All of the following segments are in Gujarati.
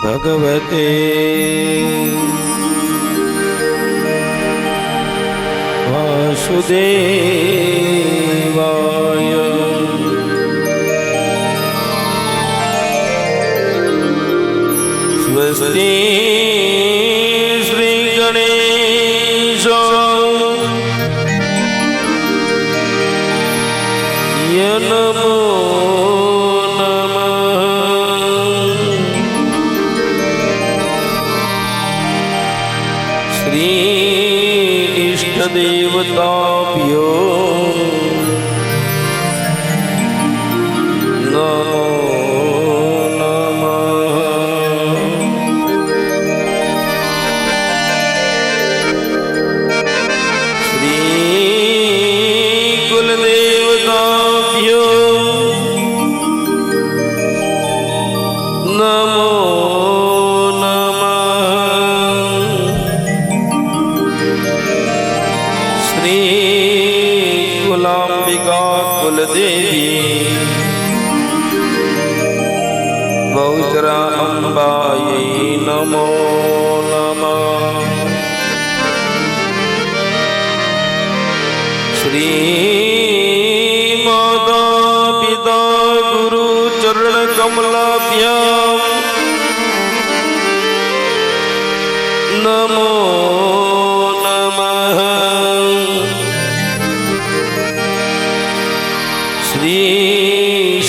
भगवते वासुदेवाय। स्वस्ति श्री गणेशाय नमो देवताभ्यो नमो नमः। श्री कुलदेवताभ्यो नमो कुलदेवी बहुचरा अम्बायै नमो नमः। श्री माता पिता गुरु चरण कमलाभ्यां नमो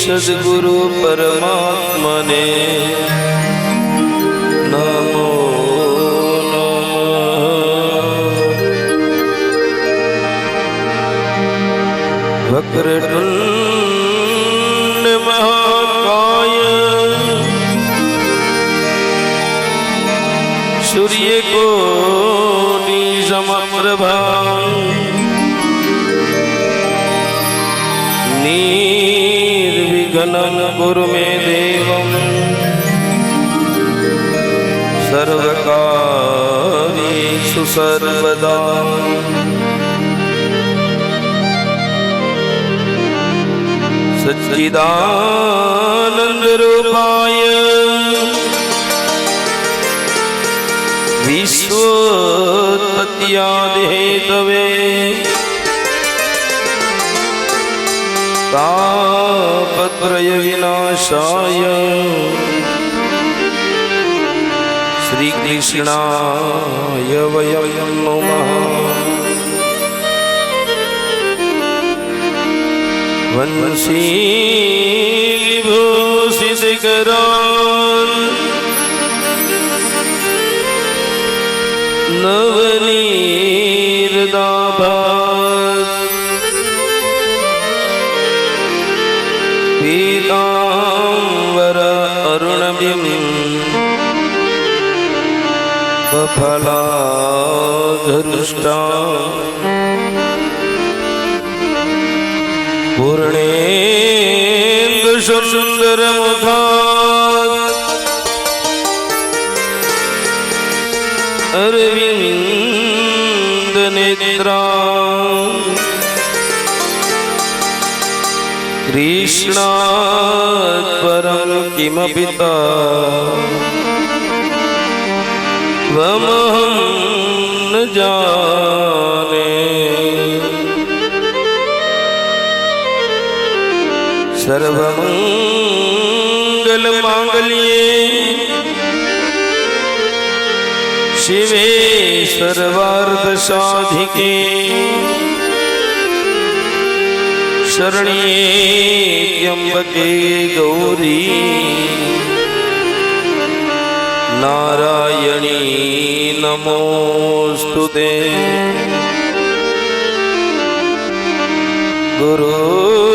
सद्गुरु परमात्मा ने नमो नमः। वक्रतुंड महाकाय सूर्यकोटि समप्रभा निर्विघ्नं कुरु मे देवं सर्वकार्येषु सर्वदा। सच्चिदानंद रूपाय विश्वोत्पत्त्यादि हेतवे तापत्रय विनाशाय श्री कृष्णाय वयं नमः। वंशी विभूषितकरान् नवनीरदाभात् पीताम्बर अरुणबिं फलाधरुष्टा पूर्णेन्दु सुन्दरमुखात् अरविन्दनेत्रा कृष्णात् परं किमपि त्वमहं न जाने। सर्वमङ्गलमाङ्गल्ये शिवे सर्वार्थसाधिके शरण्ये त्र्यम्बके गौरी नारायणी नमोस्तुते।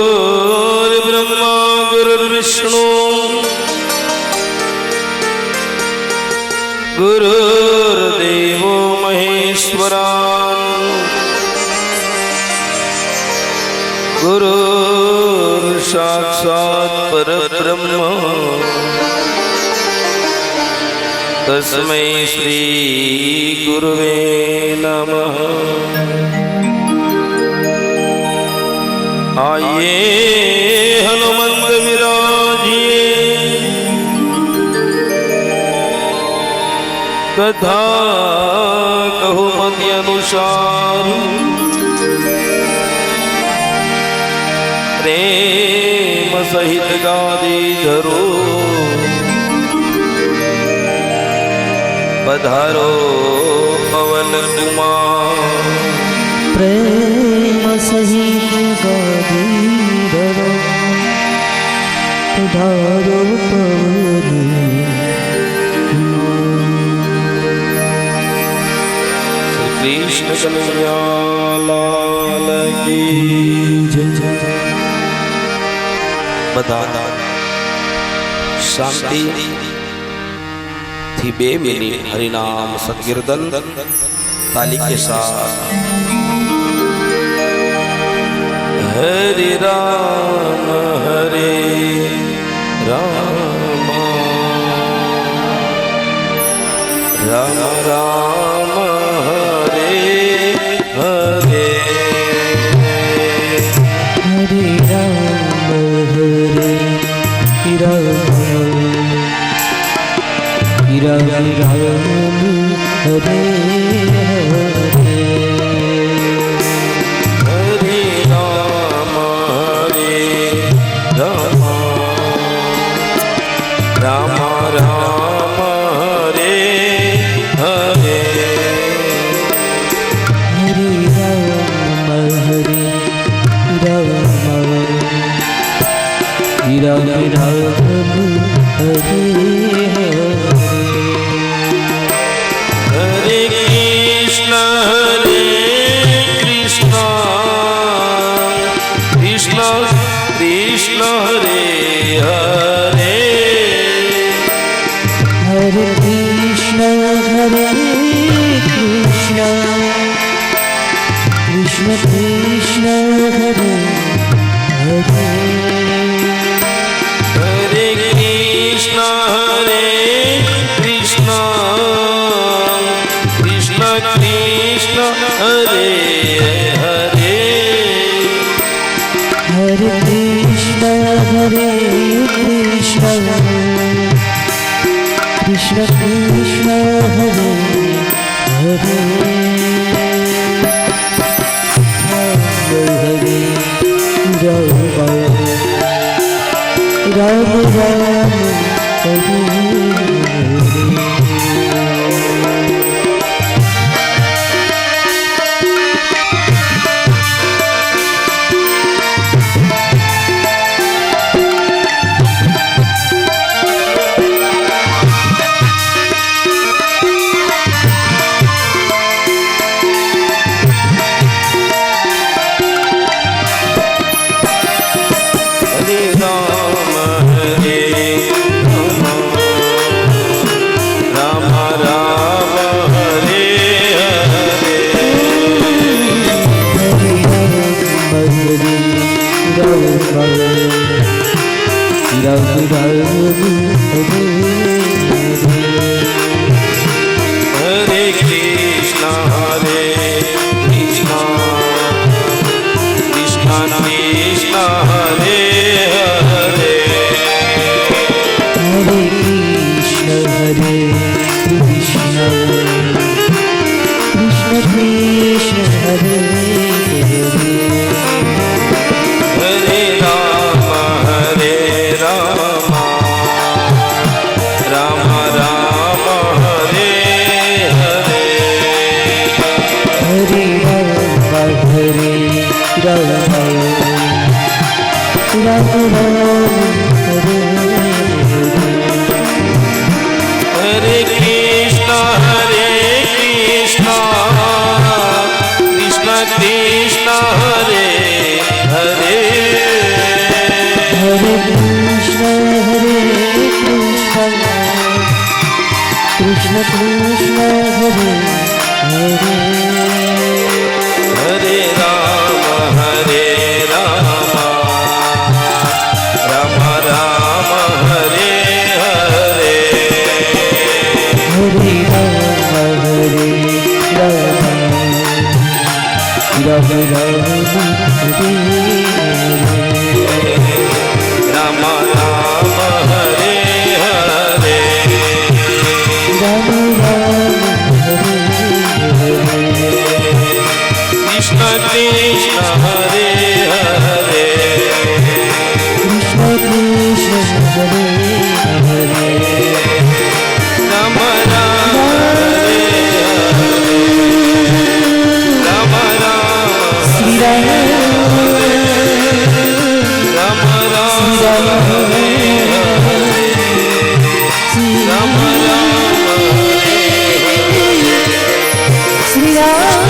गुरुर्ब्रह्मा गुरुर्विष्णु गुरुर्देवो महेश्वरा गुरुर्साक्षात् परब्रह्म तस्मै श्री गुरुवे नमः। आइए हनुमंत विराजिए कथा कहु मति अनुसार प्रेम सहित गादी धरो पधारो पवन कुमार प्रेम सहित गादी धरो पधारो पवन कृष्ण कन्हैया लाल की બધા શાંતિ થી 2 મિનિટ હરિનામ સંકીર્તન તાલી કે સાથ હરે રામ રામ રામ રામ હરે હરે हरे राम राम हरे हरे राम राम राम हरे हरे हरे राम हरे हरे कृष्ण कृष्ण कृष्ण हरे हरे हरे कृष्ण कृष्ण कृष्ण हरे हरे हरे कृष्ण कृष्ण कृष्ण कृष्ण हरे हरे हरे कृष्ण कृष्ण कृष्ण हरे हरे हरे राम राम हरे हरे कृष्ण कृष्ण कृष्ण हरे हरे हरे कृष्ण कृष्ण कृष्ण हरे हरे हरे राम राम राम हरे हरे हरे राम राम हरे हरे कृष्ण कृष्ण कृष्ण हरे हरे हरे कृष्ण कृष्ण कृष्ण हरे हरे हरे राम राम राम हरे हरे हरे राम राम हरे राम राम हरे हरे राम राम રામ હરે શ્રી રામ શ્રી રામ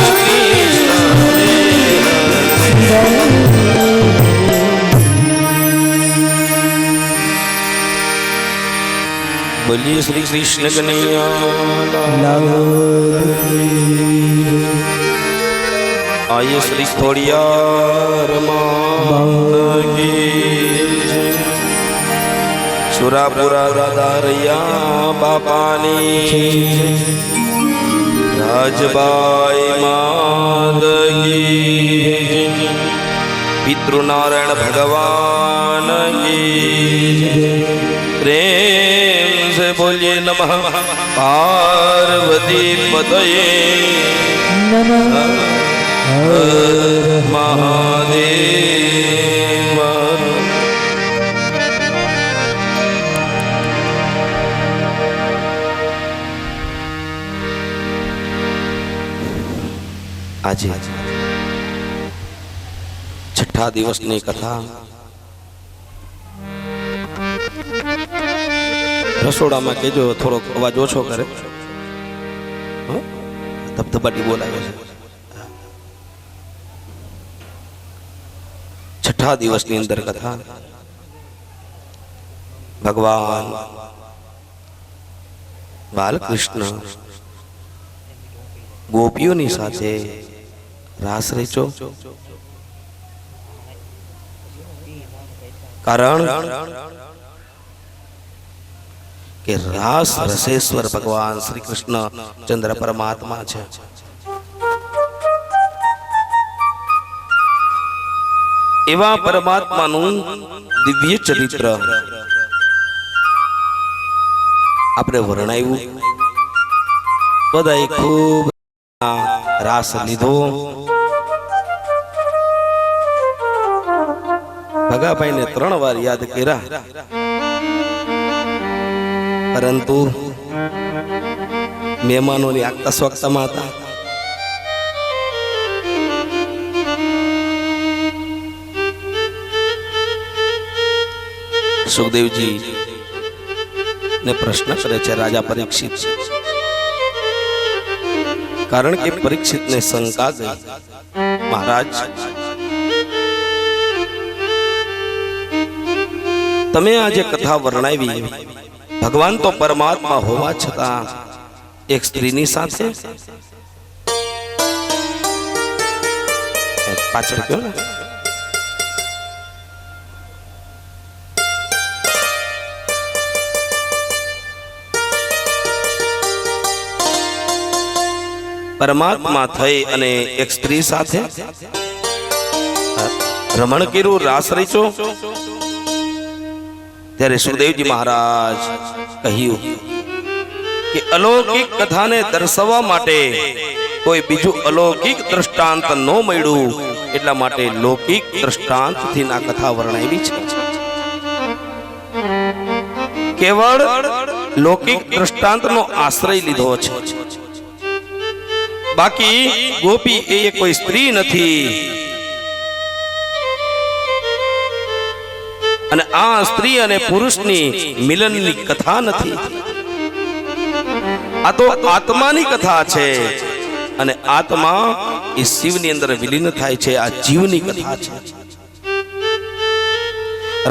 बोलिए श्री कृष्ण कन्हैया आइए श्री खोड़ियार मान की सुरापुरा दादारैया बापानी राजबाई मादगी पितृनारायण भगवान की प्रेम से बोलिए नमः पार्वती पतये નમઃ महादेव। આજે છઠ્ઠા દિવસની કથા રસોડામાં કેજો થોડોક અવાજ ઓછો કરે, ધબધબાટી બોલાવે છે। છઠ્ઠા દિવસની અંદર કથા ભગવાન બાલકૃષ્ણ ગોપીઓની સાથે રાસ રચ્યો, કારણ કે રાસ રસેશ્વર ભગવાન શ્રી કૃષ્ણ ચંદ્ર પરમાત્મા છે। એવા પરમાત્માનું દિવ્ય ચરિત્ર આપણે વર્ણવ્યું, બધાએ ખૂબ રાસ લીધો। ભગાભાઈને 3 વાર યાદ કર્યા, પરંતુ મહેમાનોની આગતા સ્વાગતામાં હતા। સુખદેવજી ને પ્રશ્ન કરે છે રાજા પરીક્ષિત, કારણ કે પરીક્ષિતને શંકા ગઈ, મહારાજ તમે આજે કથા વર્ણવી, ભગવાન તો પરમાત્મા હોવા છતાં એક સ્ત્રીની સાથે પાછળ કયો ને પરમાત્મા થઈ અને એક સ્ત્રી સાથે રમણ કર્યું, રાસ રચ્યો। ત્યારે સુખદેવજી મહારાજ કહ્યું કે અલૌકિક કથાને દર્શાવવા માટે કોઈ બીજું અલૌકિક દ્રષ્ટાંત ન મળ્યું, એટલા માટે લૌકિક દ્રષ્ટાંતથી આ કથા વર્ણવી છે। કેવળ લૌકિક દ્રષ્ટાંતનો આશ્રય લીધો છે, બાકી ગોપી એ કોઈ સ્ત્રી નથી, અને આ સ્ત્રી અને પુરુષની મિલનની કથા નથી, આ તો આત્માની કથા છે, અને આત્મા એ શિવની અંદર વિલીન થાય છે, આ જીવની કથા છે।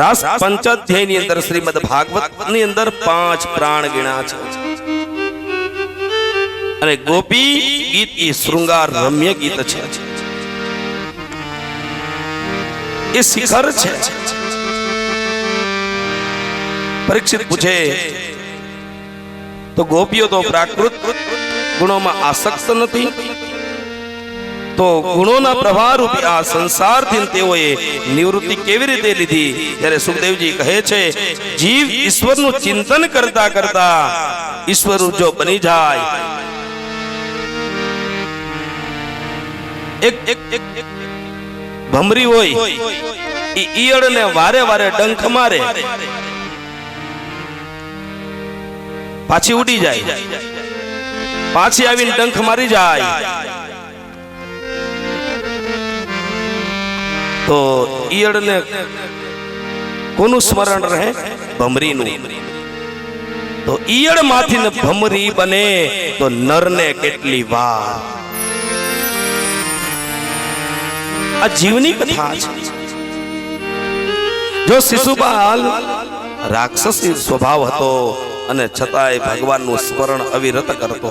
રાસ પંચાધ્યાયની અંદર શ્રીમદ ભાગવતની અંદર 5 પ્રાણ ગણ્યા છે, અને ગોપી ગીત એ શૃંગાર રમ્ય ગીત છે, એ શિખર છે। પરીક્ષિત પૂછે તો ગોપીઓ તો પ્રાકૃત ગુણોમાં આસક્ત નથી, તો ગુણોના પ્રવાહ રૂપી આ સંસારથી તેઓએ નિવૃત્તિ કેવી રીતે લીધી? ત્યારે સુખદેવજી કહે છે, જીવ ઈશ્વરનું ચિંતન કરતા કરતા ઈશ્વર જો બની જાય, એક ભમરી હોય એ ઈયળને વારે વારે ડંખ મારે, પાછી ઉડી જાય, પાછી આવીને ડંખ મારી જાય, તો ઈયળને કોનું સ્મરણ રહે? ભમરીનું. તો ઈયળ માંથી ને ભમરી બને તો નરને કેટલી વાર. આ જીવની કથા છે. જો શિશુપાલ રાક્ષસી સ્વભાવ હતો અને છતાંય ભગવાનનું સ્મરણ અવિરત કરતો,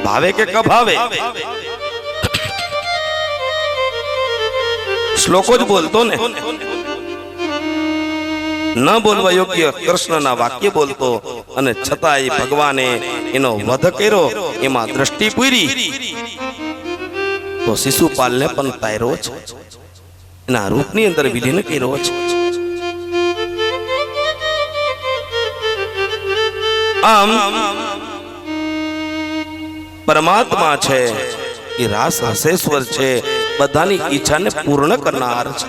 ભાવે કે કભાવે, શ્લોકો જ બોલતો ને, ન બોલવા યોગ્ય કૃષ્ણના વાક્ય બોલતો, અને છતાંય ભગવાને એનો વધ કર્યો, એમાં દ્રષ્ટિ પૂરી, તો શિશુપાલને પણ તાર્યો છે, એના રૂપની અંદર વિલીન કર્યો છે. આમ પરમાત્મા છે એ રાસ હસેશ્વર છે, બધાની ઈચ્છાને પૂર્ણ કરનાર છે.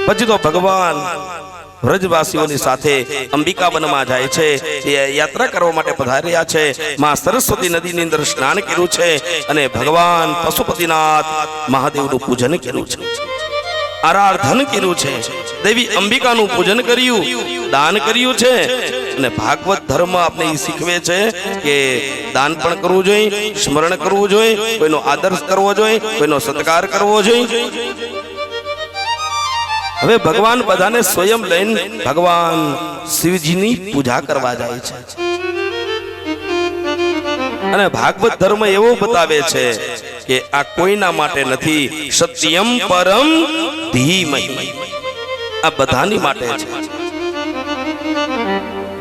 પછી તો ભગવાન વ્રજવાસીઓની સાથે અંબિકા વનમાં જાય છે, એ યાત્રા કરવા માટે પધાર્યા છે. માં સરસ્વતી નદીની અંદર સ્નાન કર્યું છે અને ભગવાન પશુપતિનાથ મહાદેવનું પૂજન કર્યું છે, આરાધન કર્યું છે, દેવી અંબિકાનું પૂજન કર્યું, દાન કર્યું છે. અને ભાગવત ધર્મ આપણે એ શીખવે છે કે દાન પણ કરવું જોઈએ, સ્મરણ કરવું જોઈએ, કોઈનો આદર કરવો જોઈએ, કોઈનો સત્કાર કરવો જોઈએ. હવે ભગવાન બધાને સ્વયં લઈને ભગવાન શિવજીની પૂજા કરવા જાય છે. અને ભાગવત ધર્મ એવો બતાવે છે કે આ કોઈના માટે નથી, સત્યમ પરમ ધીમહિ, આ બધાની માટે છે.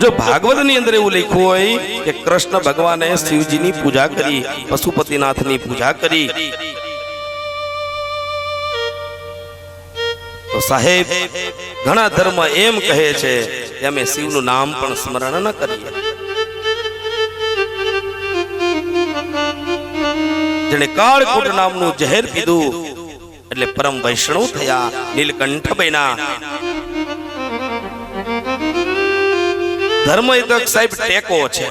જો ભાગવત ની અંદર એવું લખ્યું હોય કે કૃષ્ણ ભગવાને શિવજીની પૂજા કરી, પશુપતિનાથની પૂજા કરી, તો સાહેબ ઘણા ધર્મ એમ કહે છે કે અમે શિવનું નામ પણ સ્મરણ ન કરીએ. જેને કાળકૂટ નામનું ઝેર પીધું એટલે પરમ વૈષ્ણવ થયા, નીલકંઠ બન્યા. ધર્મ એ તો સાહેબ ટેકો છે,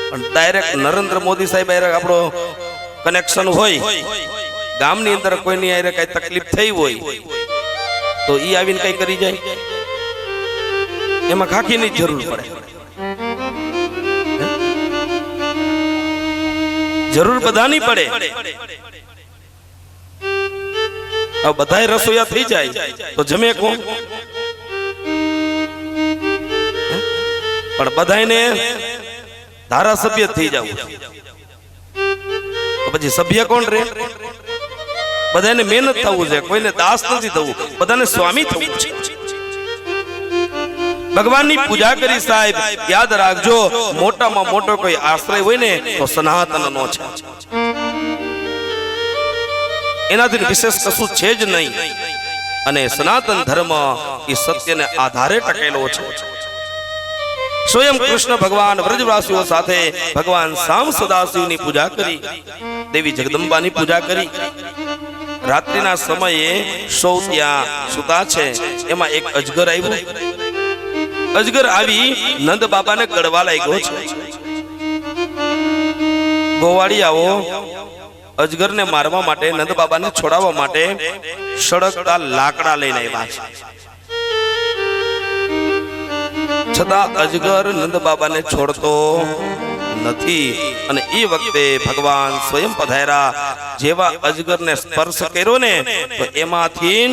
પણ ડાયરેક્ટ નરેન્દ્ર મોદી સાહેબ આપણો કનેક્શન હોય, ગામની અંદર કોઈની આરે કઈ તકલીફ થઈ હોય તો ઈ આવીને કઈ કરી જાય, એમાં ખાખીની જરૂર પડે. જરૂર બધાની પડે. બધાય રસોઈયા થઈ જાય તો જમે કોણ? પણ બધાને ધારાસભ્ય થઈ જવું તો પછી સભ્ય કોણ રે? બધાને મહેનત થવું છે, કોઈને દાસ નથી થવું, બધાને સ્વામી થવું છે. ભગવાનની પૂજા કરી સાહેબ, યાદ રાખજો, મોટામાં મોટો કોઈ આશ્રય હોય ને તો સનાતનનો છે, એનાથી વિશેષ કશું છે જ નહીં. અને સનાતન ધર્મ એ સત્યને આધારે ટકેલો છે. સ્વયં કૃષ્ણ ભગવાન વ્રજવાસીઓ સાથે ભગવાન શામ સદાશિવની પૂજા કરી, દેવી જગદંબાની પૂજા કરી. રાત્રિના સમયે સૌ ત્યાં સુતા છે, એમાં એક અજગર આવ્યો. અજગર આવી નંદ બાબાને ગળવા લાગ્યો છે. ગોવાળિયાઓ અજગરને મારવા માટે, નંદ બાબાને છોડાવવા માટે સળગતા લાકડા લઈને આવ્યા છે. છતાં અજગર નંદ બાબાને છોડતો નથી. અને એ વખતે ભગવાન સ્વયં પધાર્યા. જેવા અજગરને સ્પર્શ કર્યો ને તો એમાંથી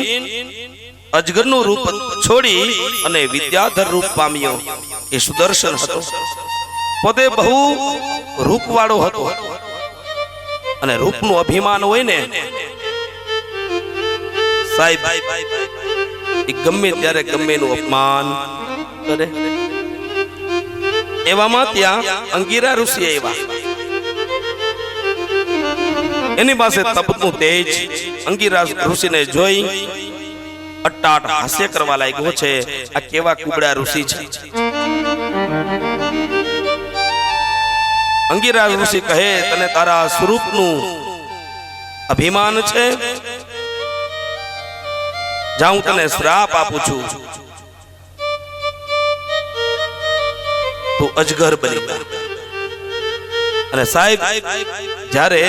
અજગરનું રૂપ છોડી અને વિદ્યાધર રૂપ પામ્યો. એ સુદર્શન હતો, પોતે બહુ રૂપવાળો હતો. અને રૂપનું અભિમાન હોય ને સાહેબ, એ ગમે ત્યારે ગમે એનું અપમાન કરે. એવામાં ત્યાં અંગીરા ઋષિ આવ્યા. એની પાસે તપનું તેજ. અંગીરા ઋષિને જોઈ અટ્ટાટ હાસ્ય કરવા લાગ્યો છે. આ કેવા કુબડા ઋષિ છે. અંગીરા ઋષિ કહે, તને તારા સ્વરૂપનું અભિમાન છે? જા હું તને શ્રાપ આપું છું, તું અજગર બની જા. અને સાહેબ જ્યારે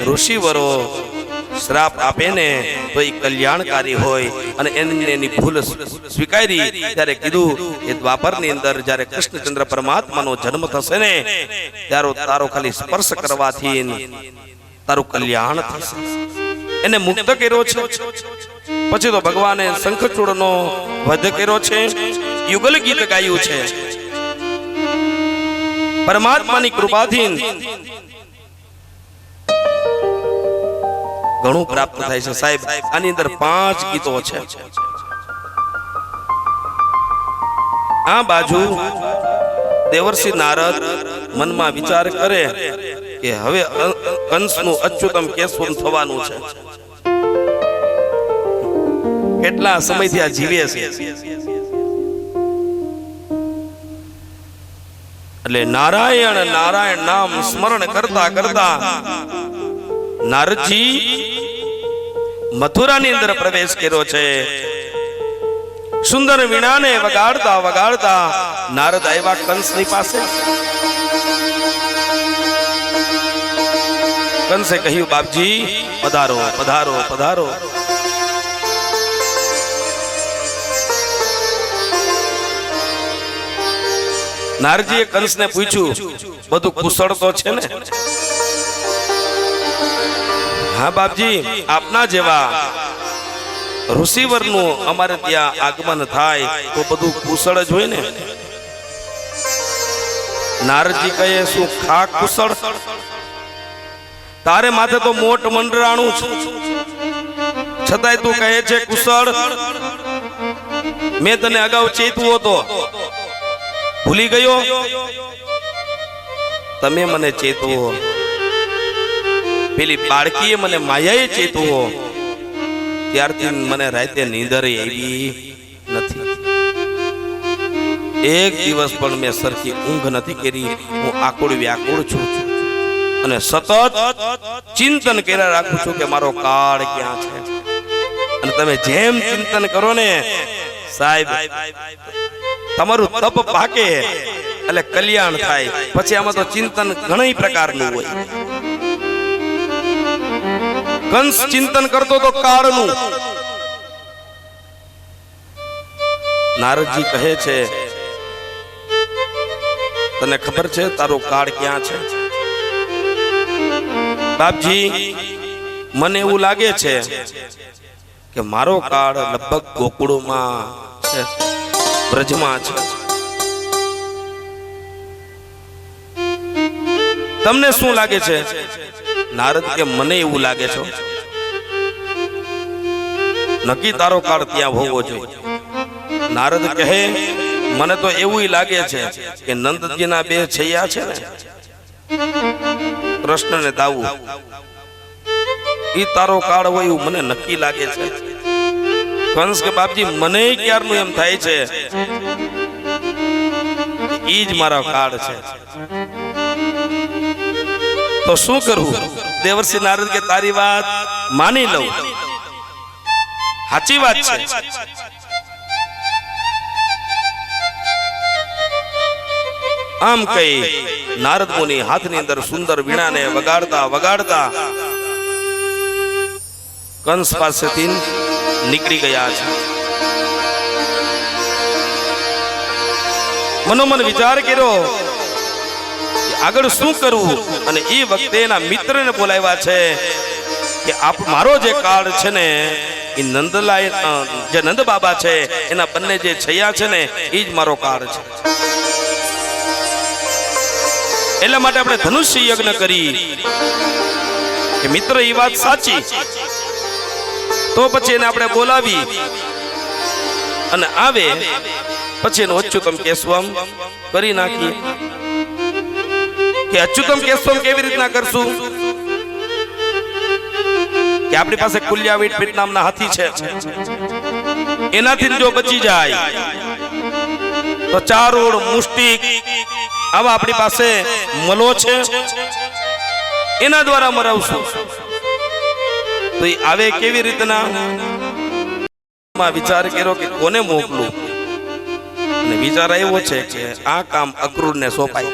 ઋષિવરો શ્રાપ આપે ને તો એ કલ્યાણકારી હોય, અને એની ભૂલ સ્વીકારી ત્યારે કીધું કે દ્વાપરની અંદર જ્યારે કૃષ્ણચંદ્ર પરમાત્માનો જન્મ થશે ને ત્યારે તારો ખાલી સ્પર્શ કરવાથી તારું કલ્યાણ થશે. એને મુક્ત કર્યો છે. પછી તો ભગવાને શંખચૂડનો વધ કર્યો છે, યુગલ ગીત ગાયું છે. પરમાત્માની કૃપાથી ઘણું પ્રાપ્ત થાય છે સાહેબ. આની અંદર 5 ગીતો છે. આ બાજુ દેવર્ષિ નારદ મનમાં વિચાર કરે કે હવે કંસનું અચ્યુતમ કેશવમ થવાનું છે. કેટલા સમયથી આ જીવે છે. એટલે નારાયણ નારાયણ નામ સ્મરણ કરતા કરતા નારદજી મથુરાની અંદર પ્રવેશ કર્યો છે. સુંદર વીણાને વગાડતા વગાડતા નારદ આવ્યા કંસની પાસે. કંસે કહ્યું, બાપજી પધારો પધારો પધારો. નારદજીએ કંસને પૂછ્યું, બધું કુશળ તો છે ને? હા બાપજી, આપના જેવા ઋષિવરનું અમારે ત્યાં આગમન થાય તો બધું કુશળ જ હોય ને. નારદજી કહે, શું ખા કુશળ? તારે માથે તો મોટ મંડરાણું છે, છતાંય તું કહે છે કુશળ. મેં તને અગાઉ ચેતવો તો ભૂલી ગયો? તમે મને ચેતવો, પેલી બાળકીએ મને માયાએ ચેતવો, ત્યારથી મને રાતે નીંદર આવી નથી. એક દિવસ પણ મેં સરખી ઊંઘ નથી કરી. હું આકુળ વ્યાકુળ છું અને સતત ચિંતન કર્યા રાખું છું કે મારો કાળ ક્યાં છે. અને તમે જેમ ચિંતન કરો ને સાહેબ, તમારું તપ પાકે એટલે કલ્યાણ થાય. પછી આમાં તો ચિંતન ઘણા પ્રકારનું હોય. કંસ ચિંતન કરતો તો કાળનું. નારદજી કહે છે, તને ખબર છે તારો કાળ ક્યાં છે? બાપજી, મને એવું લાગે છે કે મારો કાળ લગભગ ગોકુળમાં છે, બ્રજમાં છે. તમને શું લાગે છે? નારદ કે મને એવું લાગે છે નક્કી તારો કાળ ત્યાં હોવો જોઈએ. નારદ કહે, મને તો એવું લાગે છે કે નંદજીના 2 છૈયા છે ને, કૃષ્ણ ને દાઉ, ઈ તારો કાળ હોય એવું મને નક્કી લાગે છે. કંસ કે બાપજી, મને ક્યારનું એમ થાય છે ઈ જ મારો કાળ છે. તો શું કરવું? દેવર્ષિ નારદ કે તારી વાત માની લઉં, સાચી વાત છે. આમ કઈ નારદ મુનિ હાથની અંદર સુંદર વીણાને વગાડતા વગાડતા કંસ પાસેથી નીકળી ગયા છે. મનોમન વિચાર કર્યો આગળ શું કરવું, અને એ વખતે એના મિત્રને બોલાવ્યા છે કે આપ મારો જે કાળ છે ને એ નંદલાય જે નંદ બાબા છે એના બંને જે છૈયા છે ને એ જ મારો કાળ છે. એટલા માટે આપણે ધનુષ્ય યજ્ઞ કરી કે મિત્ર એ વાત સાચી, તો પછી એને આપણે બોલાવી અને આવે પછી એનું અચ્યુતમ કેશવમ કરી નાખીએ. કે અચ્યુતમ કેશવમ કેવી રીતના કરશું? કે આપણી પાસે કુલ્યાવીટ પીઠ નામના હાથી છે, એનાથી જો બચી જાય તો ચારોળ મુષ્ટિક આવા આપણી પાસે મલો છે, એના દ્વારા મરાવશું. તો એ આવે કેવી રીતના? વિચાર કર્યો કે કોને મોકલું, અને વિચાર આવ્યો છે કે આ કામ અક્રૂરને સોંપાય.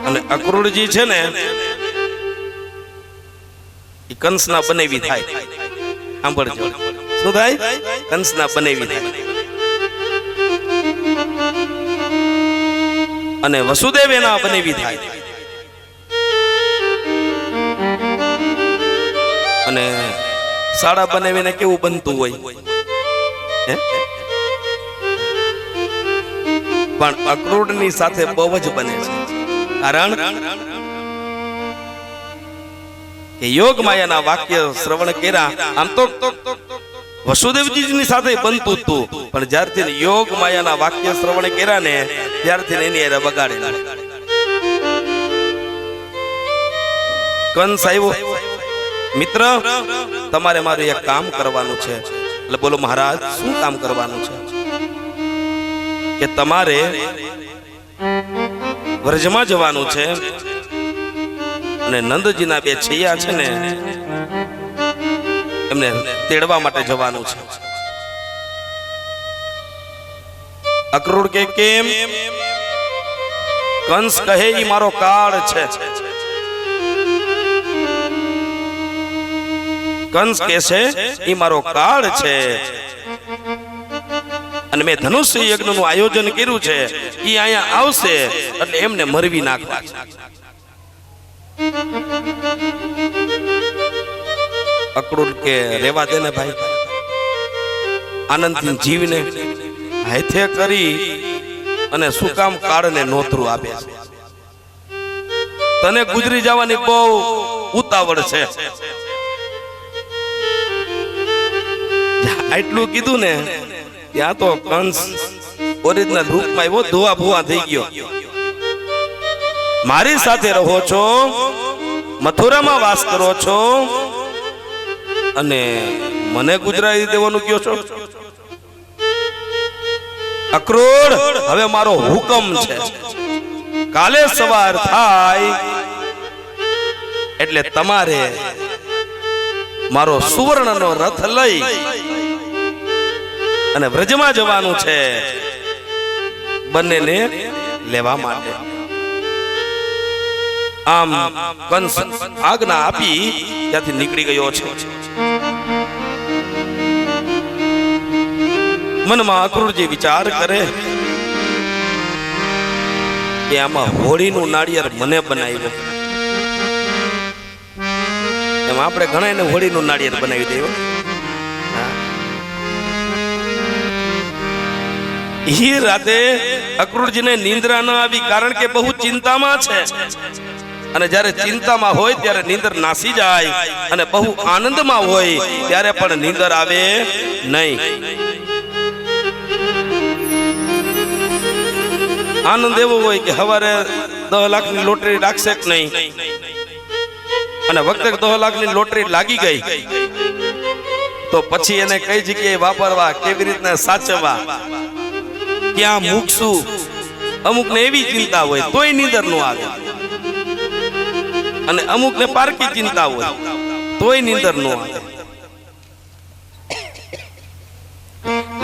અને અક્રૂરજી છે ને એ કંસના બનેવી થાય. સાંભળજો, શું થાય? કંસના બનેવી થાય. અને વસુદેવ એના બનેવી થાય. અને શાળા બનાવીને કેવું બનતું હોય, હે? પણ અક્રૂરની સાથે બહુ જ બને છે. કારણ કે યોગ માયાના વાક્ય શ્રવણ કર્યા. આમ તો વસુદેવજીની સાથે બનતું હતું, પણ જ્યારથી યોગ માયાના વાક્ય શ્રવણ કર્યા ને ત્યારથી એની હારે બગાડેલા. કંસ આવ્યો, મિત્ર તમારે મારું એક કામ કરવાનું છે. એટલે બોલો મહારાજ, શું કામ કરવાનું છે? કે તમારે વ્રજમાં જવાનું છે અને નંદજીના બે છૈયા છે ને એમને તેડવા માટે જવાનું છે. અક્રૂર કે કેમ? કંસ કહે ઈ મારો કાળ છે. કંસ કહે છે ઈ મારો કાળ છે અને મેં ધનુષ્ય યજ્ઞનું આયોજન કર્યું છે. ઈ અહીંયા આવશે એટલે એમને મરવી નાખવા છે. અક્રૂર કે રેવા દે ને ભાઈ, આનંદથી જીવને હાથે કરી અને શું કામ કાળને નોતરું આપે છે? તને ગુજરી જવાની બહુ ઉતાવળ છે. આટલું કીધું ને ત્યાં તો કંસ ઓરિજિનલ રૂપમાં આવ્યો, ધોવા ભુવા થઈ ગયો. મારી સાથે રહો છો, મથુરામાં વાસ કરો છો અને મને ગુજરાતી દેવાનું કયો છો? અક્રૂર, હવે મારો હુકમ છે, કાલે સવાર થાય એટલે તમારે મારો સુવર્ણનો રથ લઈ અને વ્રજમાં જવાનું છે, બંનેને લેવા માટે. આમ કંસ આજ્ઞા આપી ત્યાંથી નીકળી ગયો છે. મનમાં અક્રૂરજી વિચાર કરે કે આમાં હોળીનું નાળિયેર મને બનાવ્યું. એમ આપણે ઘણા એને હોળીનું નાળિયેર બનાવી દઈએ. એ રાતે અક્રૂરજીને નિંદ્રા ન આવી, કારણ કે બહુ ચિંતામાં છે. અને જ્યારે ચિંતામાં હોય ત્યારે નીંદર નાસી જાય અને બહુ આનંદમાં હોય ત્યારે પણ નીંદર આવે નહીં. આનંદ એવો હોય કે સવારે 10 લાખની લોટરી રાખશે કે નહીં, અને વખતે 10 લાખની લોટરી લાગી ગઈ તો પછી એને કઈ જગ્યાએ વાપરવા, કેવી રીતના સાચવવા, ક્યાં મૂકશું, અમુક ને એવી ચિંતા હોય તોય નીંદર નો આવે, અને અમુક ને પારકી ચિંતા હોય તોય નીંદર નો આવે.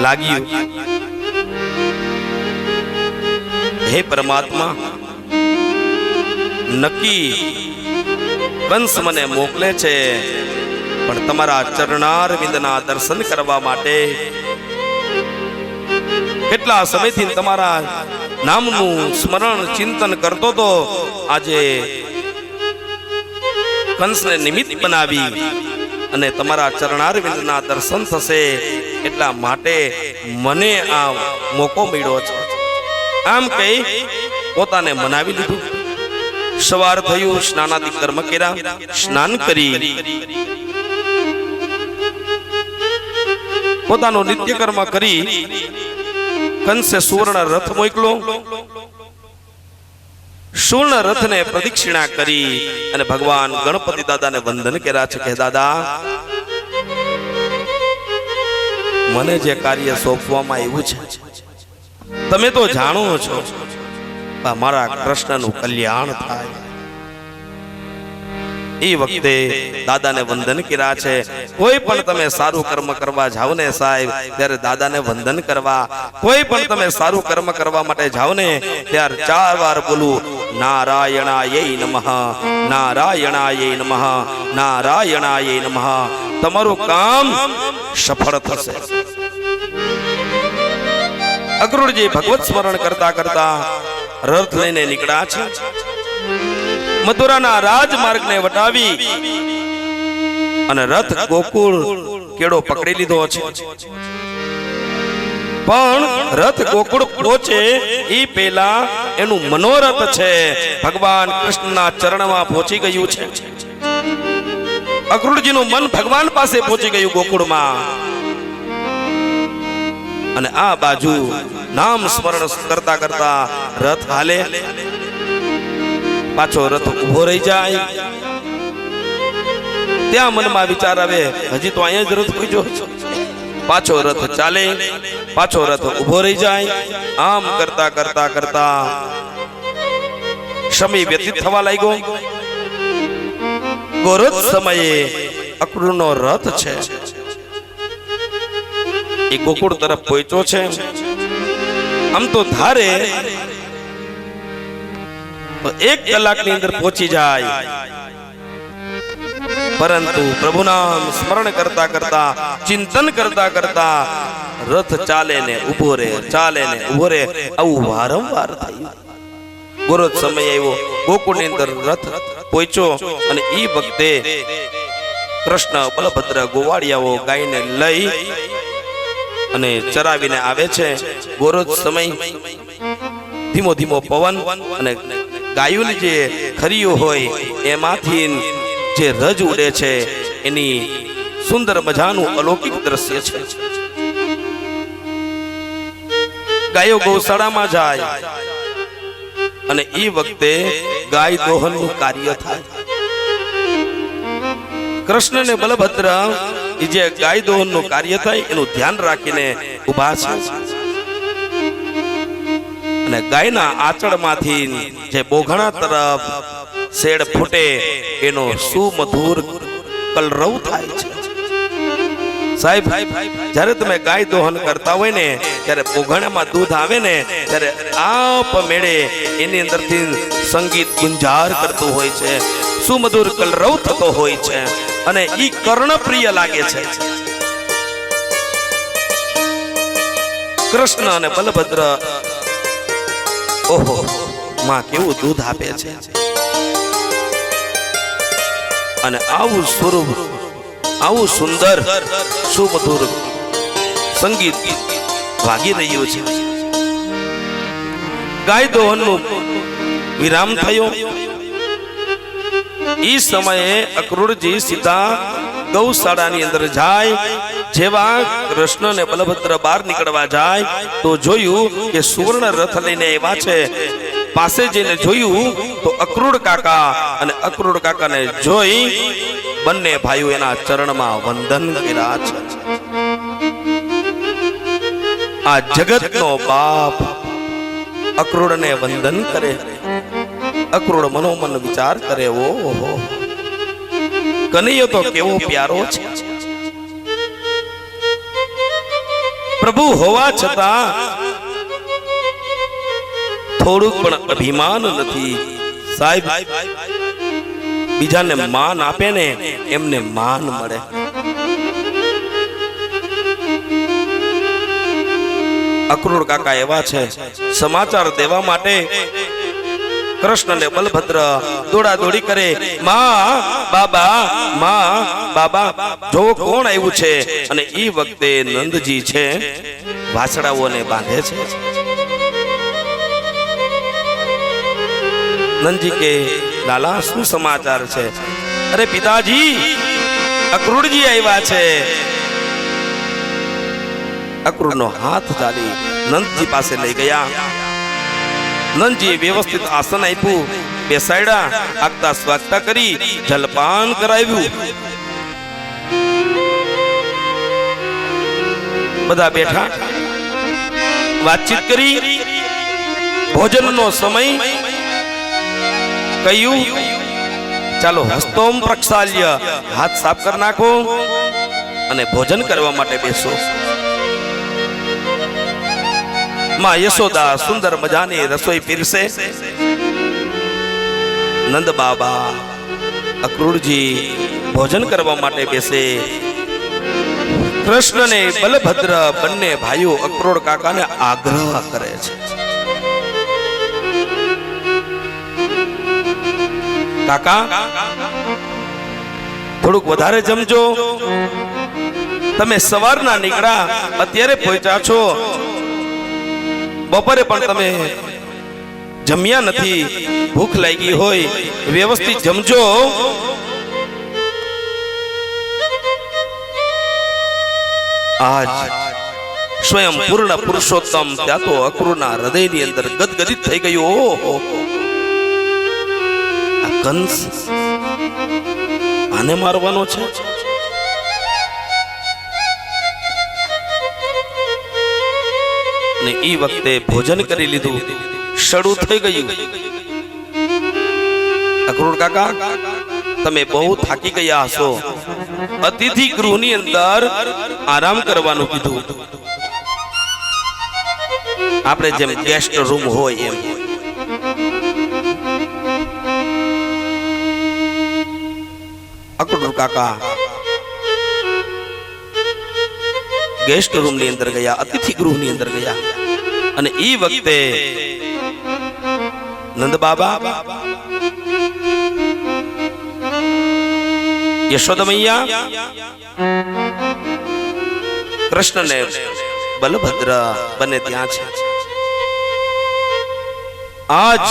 લાગ્યું હે પરમાત્મા, નક્કી કંસ મને મોકલે છે, પણ તમારા ચરણારવિંદના દર્શન કરવા માટે. કેટલા સમયથી તમારા નામનું સ્મરણ ચિંતન કરતો તો આજે કંસને નિમિત્ત બનાવી અને તમારા ચરણારવિંદના દર્શન થશે એટલા માટે મને આ મોકો મળ્યો છે. આમ કહી પોતાને મનાવી લીધું. સવાર થયું, સ્નાનાદિ કર્મ કર્યા, સ્નાન કરી પોતાનો નિત્ય કર્મ કરી કંસે સુવર્ણ રથ મોકલો. સુવર્ણ રથને પ્રદક્ષિણા કરી અને ભગવાન ગણપતિ દાદાને વંદન કર્યા છે કે દાદા, મને જે કાર્ય સોંપવામાં આવ્યું છે તમે તો જાણો છો, મારા કૃષ્ણનું કલ્યાણ થાય એ વખતે દાદાને વંદન કર્યા છે. કોઈ પણ તમે સારું કર્મ કરવા જાઓ ને સાહેબ ત્યારે દાદાને વંદન કરવા. કોઈ પણ તમે સારું કર્મ કરવા માટે જાઓ ને ત્યારે 4 વાર બોલું નારાયણાય નમઃ, નારાયણાય નમઃ, નારાયણાય નમઃ. તમારું કામ સફળ થશે. અક્રૂરજી ભગવત સ્મરણ કરતા કરતા રથ લઈને નીકળ્યા છે. મથુરાના રાજમાર્ગને વટાવી અને રથ ગોકુળ કેળો પકડી લીધો છે. પણ રથ ગોકુળ પહોંચે એ પહેલા એનું મનોરથ છે ભગવાન કૃષ્ણના ચરણમાં પહોંચી ગયું છે. અક્રૂરજીનું મન ભગવાન પાસે પહોંચી ગયું ગોકુળમાં. અને આ બાજુ નામ સ્મરણ કરતા કરતા રથ હાલે. પાછો રથ ઉભો રહી જાય. ત્યાં મનમાં વિચાર આવે હજી તો અહીંયા જ રથ પૂજ્યો. પાછો રથ ચાલે, પાછો રથ ઉભો રહી જાય. આમ કરતા કરતા કરતા સમય વ્યતીત થવા લાગ્યો. ગોરજ સમયે અક્રૂરનો રથ છે એ ગોકુળ તરફ પહોંચ્યો છે. આમ તો ધારે 1 કલાકની અંદર પહોંચી જાય, પરંતુ પ્રભુનામ સ્મરણ કરતા કરતા ચિંતન કરતા કરતા રથ ચાલે ને ઉભો રહે, ચાલે ને ઉભો રહે. આવું વારંવાર થયું. ગોરજ સમય આવ્યો, ગોકુળની અંદર રથ પહોંચ્યો અને એ વખતે કૃષ્ણ બલભદ્ર ગોવાળિયાઓ ગાયને લઈ અને ચરાવીને આવે છે. ગોરજ સમય ધીમો ધીમો પવન અને ગાયોની જે ખરીઓ હોય એમાંથી જે રજ ઉડે છે એની સુંદર મજાનું અલૌકિક દ્રશ્ય છે. ગાયો ગૌશાળામાં જાય અને એ વખતે ગાય દોહનનું કાર્ય થાય. કૃષ્ણ ને બલભદ્ર જે ગાય દોહનનું કાર્ય થાય એનું ધ્યાન રાખીને ઉભા છે. અને ગાયના આચળમાંથી જે બોઘણા તરફ શેડ ફૂટે એનો સુમધુર કલરવ થાય છે. સાહેબ જ્યારે તમે ગાય દોહન કરતા હોય ને ત્યારે બોઘણામાં દૂધ આવે ને ત્યારે આપમેળે એની અંદરથી સંગીત ગુંજાર કરતું હોય છે, સુમધુર કલરવ થતો હોય છે અને ઈ કર્ણપ્રિય લાગે છે. કૃષ્ણ અને બલભદ્ર ઓહો માં કેવું દૂધ આપે છે અને આવું સ્વરૂપ, આવું સુંદર સુમધુર સંગીત વાગી રહ્યું છે. ગાય દોહનનું વિરામ થયો. એ સમયે અક્રૂરજી સીધા ગૌશાળાની અંદર જાય. જેવા કૃષ્ણ ને બલભદ્ર બહાર નીકળવા જાય તો જોયું કે સુવર્ણ રથ લઈને આવ્યા છે. પાસે જઈને જોયું તો અક્રૂર કાકા, અને અક્રૂર કાકાને જોઈ બંને ભાઈઓ એના ચરણમાં વંદન કર્યા છે. આ જગતનો બાપ અક્રૂરને વંદન કરે. અક્રૂર મનોમન વિચાર કરે, ઓહો કનૈયો તો કેવો પ્યારો છે. પ્રભુ હોવા છતાં થોડુંક પણ અભિમાન નથી. સાહેબ બીજાને માન આપે ને એમને માન મળે. અક્રૂર કાકા એવા છે, સમાચાર દેવા માટે કૃષ્ણ ને બલભદ્ર દોડા દોડી કરે. માં બાબા, માં બાબા, જો કોણ આવ્યું છે. અને એ વખતે નંદજી છે વાછડાઓને બાંધે છે. નંદજી કે લાલા શું સમાચાર છે? અરે પિતાજી અક્રૂરજી આવ્યા છે. અક્રૂરનો હાથ ચાલી નંદજી પાસે લઈ ગયા. નંદજીએ વ્યવસ્થિત આસન આપ્યું, બેસાડ્યા, આગતા સ્વાગતા કરી, જલપાન કરાવ્યું. બધા બેઠા, વાતચીત કરી. ભોજનનો સમય કહ્યું ચાલો હસ્તોમ પ્રક્ષાલ્ય, હાથ સાફ કરી નાખો અને ભોજન કરવા માટે બેસો. માં યશોદા સુંદર મજાની રસોઈ પીરસે. નંદ બાબા અક્રૂરજી ભોજન કરવા માટે બેસે. કૃષ્ણ ને બલભદ્ર બંને ભાઈઓ અક્રૂર કાકાને આગ્રહ કરે છે, કાકા થોડુંક વધારે જમજો. તમે સવારના નીકળ્યા, અત્યારે પહોંચ્યા છો, બપોરે પણ તમે જમ્યા નથી, ભૂખ લાગી હોય, વ્યવસ્થિત જમજો. આજ સ્વયં પૂર્ણ પુરુષોત્તમ ત્યાં તો અક્રૂરના હૃદયની અંદર ગદગદિત થઈ ગયું. ઓહો, આ કંસ આને મારવાનો છે? ને ઈ વખતે ભોજન કરી લીધું, શરૂ થઈ ગયું. અક્રૂર કાકા તમે બહુ થાકી ગયા હશો, અતિથિ ગૃહની અંદર આરામ કરવાનું કીધું. આપણે જેમ ગેસ્ટ રૂમ હોય એમ. અક્રૂર કાકા ગેસ્ટ રૂમ ની અંદર ગયા, અતિથિ ગૃહ ની અંદર ગયા. અને ઈ વખતે નંદ બાબા, યશોદા મૈયા, કૃષ્ણ ને બલભદ્ર બંને ત્યાં છે. આજ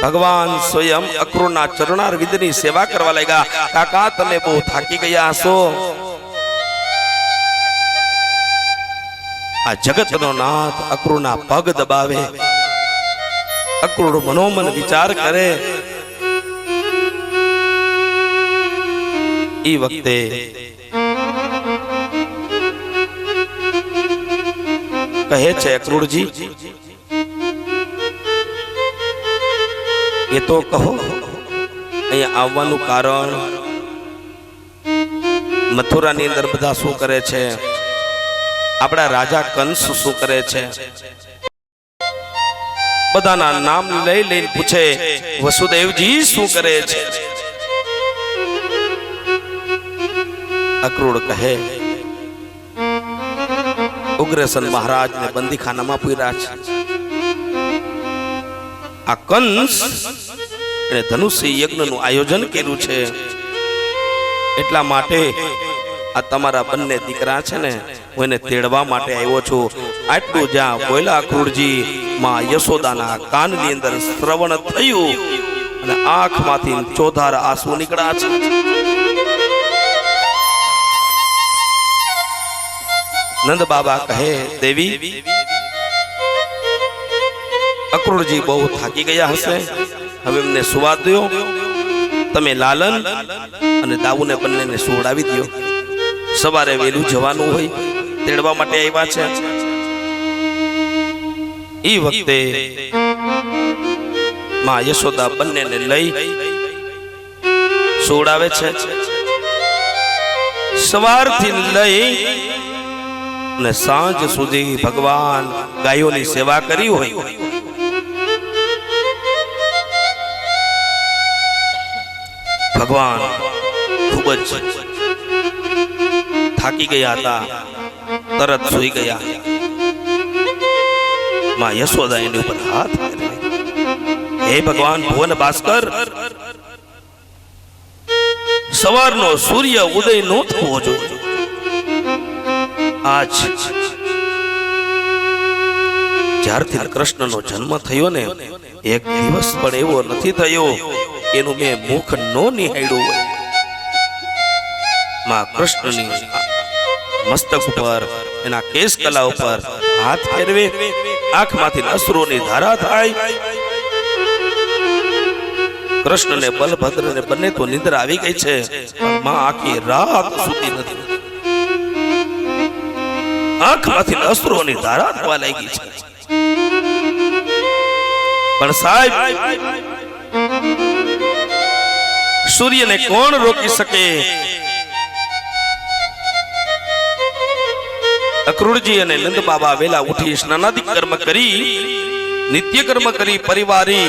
ભગવાન સ્વયં અક્રૂરના ચરણારવિંદની સેવા કરવા લાગ્યા. કાકા તમે બહુ થાકી ગયા હશો, આ જગતનો નાથ અક્રૂરના પગ દબાવે. અક્રૂર મનોમન વિચાર કરે. ઈ વખતે કહે છે અક્રૂરજી, એ તો કહો અહીંયા આવવાનું કારણ, મથુરાની અંદર બધા શું કરે છે, આપણા રાજા કંસ શું કરે છે? બધાના નામ લઈ લઈને પૂછે, વસુદેવજી શું કરે છે? અક્રૂર કહે, ઉગ્રસેન મહારાજને બંદીખાનામાં પૂર્યા છે. આ કંસ એને ધનુષ્ય યજ્ઞનું આયોજન કર્યું છે, એટલા માટે આ તમારા બંને દીકરા છે ને, હું એને તેડવા માટે આવ્યો છું. આટલું જ્યાં બોલ્યા અક્રૂરજી, માં યશોદાના કાનની અંદર શ્રવણ થયું અને આંખમાંથી ચોધાર આંસુ નીકળ્યા છે. નંદ બાબા કહે, દેવી અક્રૂરજી બહુ થાકી ગયા હશે, હવે એમને સુવા દો. તમે લાલન અને દાઉને બંનેને સુવડાવી દો. સવારે વહેલું જવાનું હોય, તેડવા માટે આવ્યા છે. ઈ વખતે માં યશોદા બંનેને લઈ સુવડાવે છે. સવારથી લઈ અને સાંજ સુધી ભગવાન ગાયોની સેવા કરી હોય. ભગવાન ખૂબ જ થાકી ગયા હતા, તરત સૂઈ ગયા. માં યશોદા એની ઉપર હાથ ફેરવે, હે ભગવાન ભુવન ભાસ્કર, સવારનો સૂર્ય ઉદય ન થવો જોઈએ. આજ જ્યારથી કૃષ્ણનો જન્મ થયો ને, એક દિવસ પણ એવો નથી થયો એનું મેં મુખ નો નિહાળ્યું હોય. માં કૃષ્ણની મસ્તક ઉપર, એના કેસ કલા ઉપર હાથ ફેરવે, આંખમાંથી અશ્રુની ધારા થાય. કૃષ્ણ ને બલભદ્ર ને બંને તો નિંદ્રા આવી ગઈ છે, પણ માં આખી રાત સૂતી નથી. આંખમાંથી અશ્રુની ધારા થવા લાગી છે. પણ સાહેબ સૂર્યને કોણ રોકી શકે? અક્રૂરજી અને નંદ બાબા વેલા ઉઠી સ્નાનાદિક કર્મ કરી, નિત્ય કર્મ કરી પરિવારી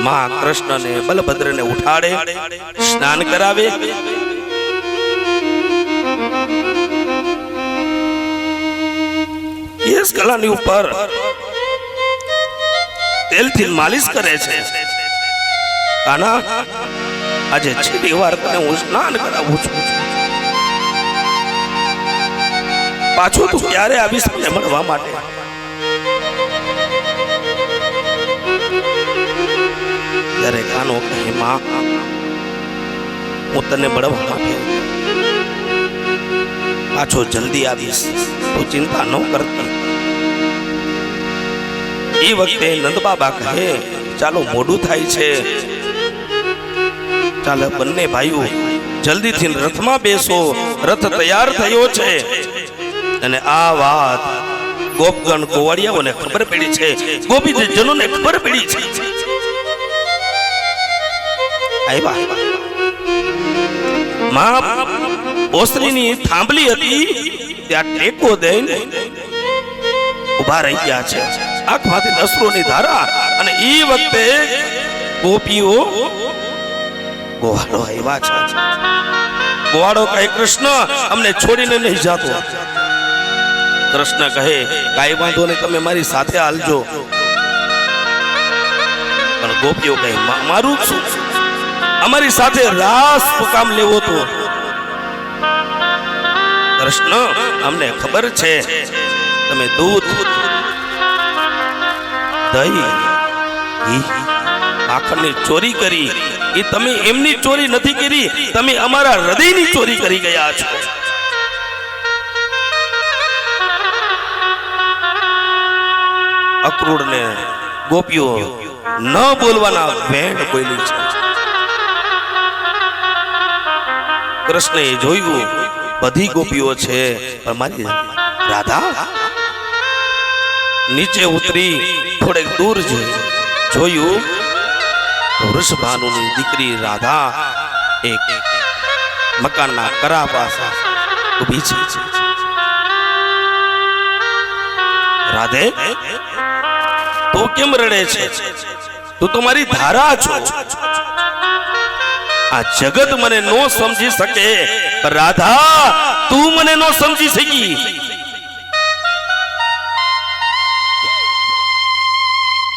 માં કૃષ્ણને બલભદ્રને ઉઠાડે, સ્નાન કરાવે. કેસ ગળાની ઉપર તેલથી માલિશ કરે છે. કાના, આજે છેલ્લી વાર તને હું સ્નાન કરાવું છું. પાછો તું ક્યારે આવીશ મને મળવા માટે? ત્યારે કાનો કહે, માં, હું તને મળવા માટે પાછો જલ્દી આવીશ, તું ચિંતા ન કરતી. એ વખતે નંદ બાબા કહે, ચાલો મોડું થાય છે, ચાલો બંને ભાઈઓ જલ્દીથી રથમાં બેસો, રથ તૈયાર થયો છે. અને આ વાત ગોપગણ ગોવાળિયાઓને ખબર પડી છે, ગોપીજનોને ખબર પડી છે. માં ઓસરીની થાંભલી હતી ત્યાં ટેકો દઈને ઉભા રહી ગયા છે, આંખમાંથી અશ્રુની ધારા. અને એ વખતે ગોપીઓ ગોવાળો આવ્યા છે. ગોવાળો કહે, કૃષ્ણ અમને છોડીને નહીં જાતો. કૃષ્ણ કહે, કાંઈ વાંધો નહીં, તમે મારી સાથે હાલજો. પણ ગોપીઓ કહે, મારું શું, અમારી સાથે રાસ કામ લેવો તો? કૃષ્ણ, અમને ખબર છે તમે દૂધ, દહીં, ઘી, માખણની ચોરી કરી. એ તમે એમની ચોરી નથી કરી, તમે અમારા હૃદયની ચોરી કરી ગયા છો. અક્રૂરને ગોપીઓ ન બોલવાના વેણ બોલી છે. કૃષ્ણએ જોયું બધી ગોપીઓ છે, પણ મારી રાધા નીચે ઉતરી થોડેક દૂર જોયું તો વૃષભાનુની દીકરી રાધા એક મકાનના કરા પાસે ઊભી છે. રાધે, તું કેમ રડે છે? તું તો મારી ધારા છો. આ જગત મને નો સમજી શકે, રાધા તું મને નો સમજી શકી.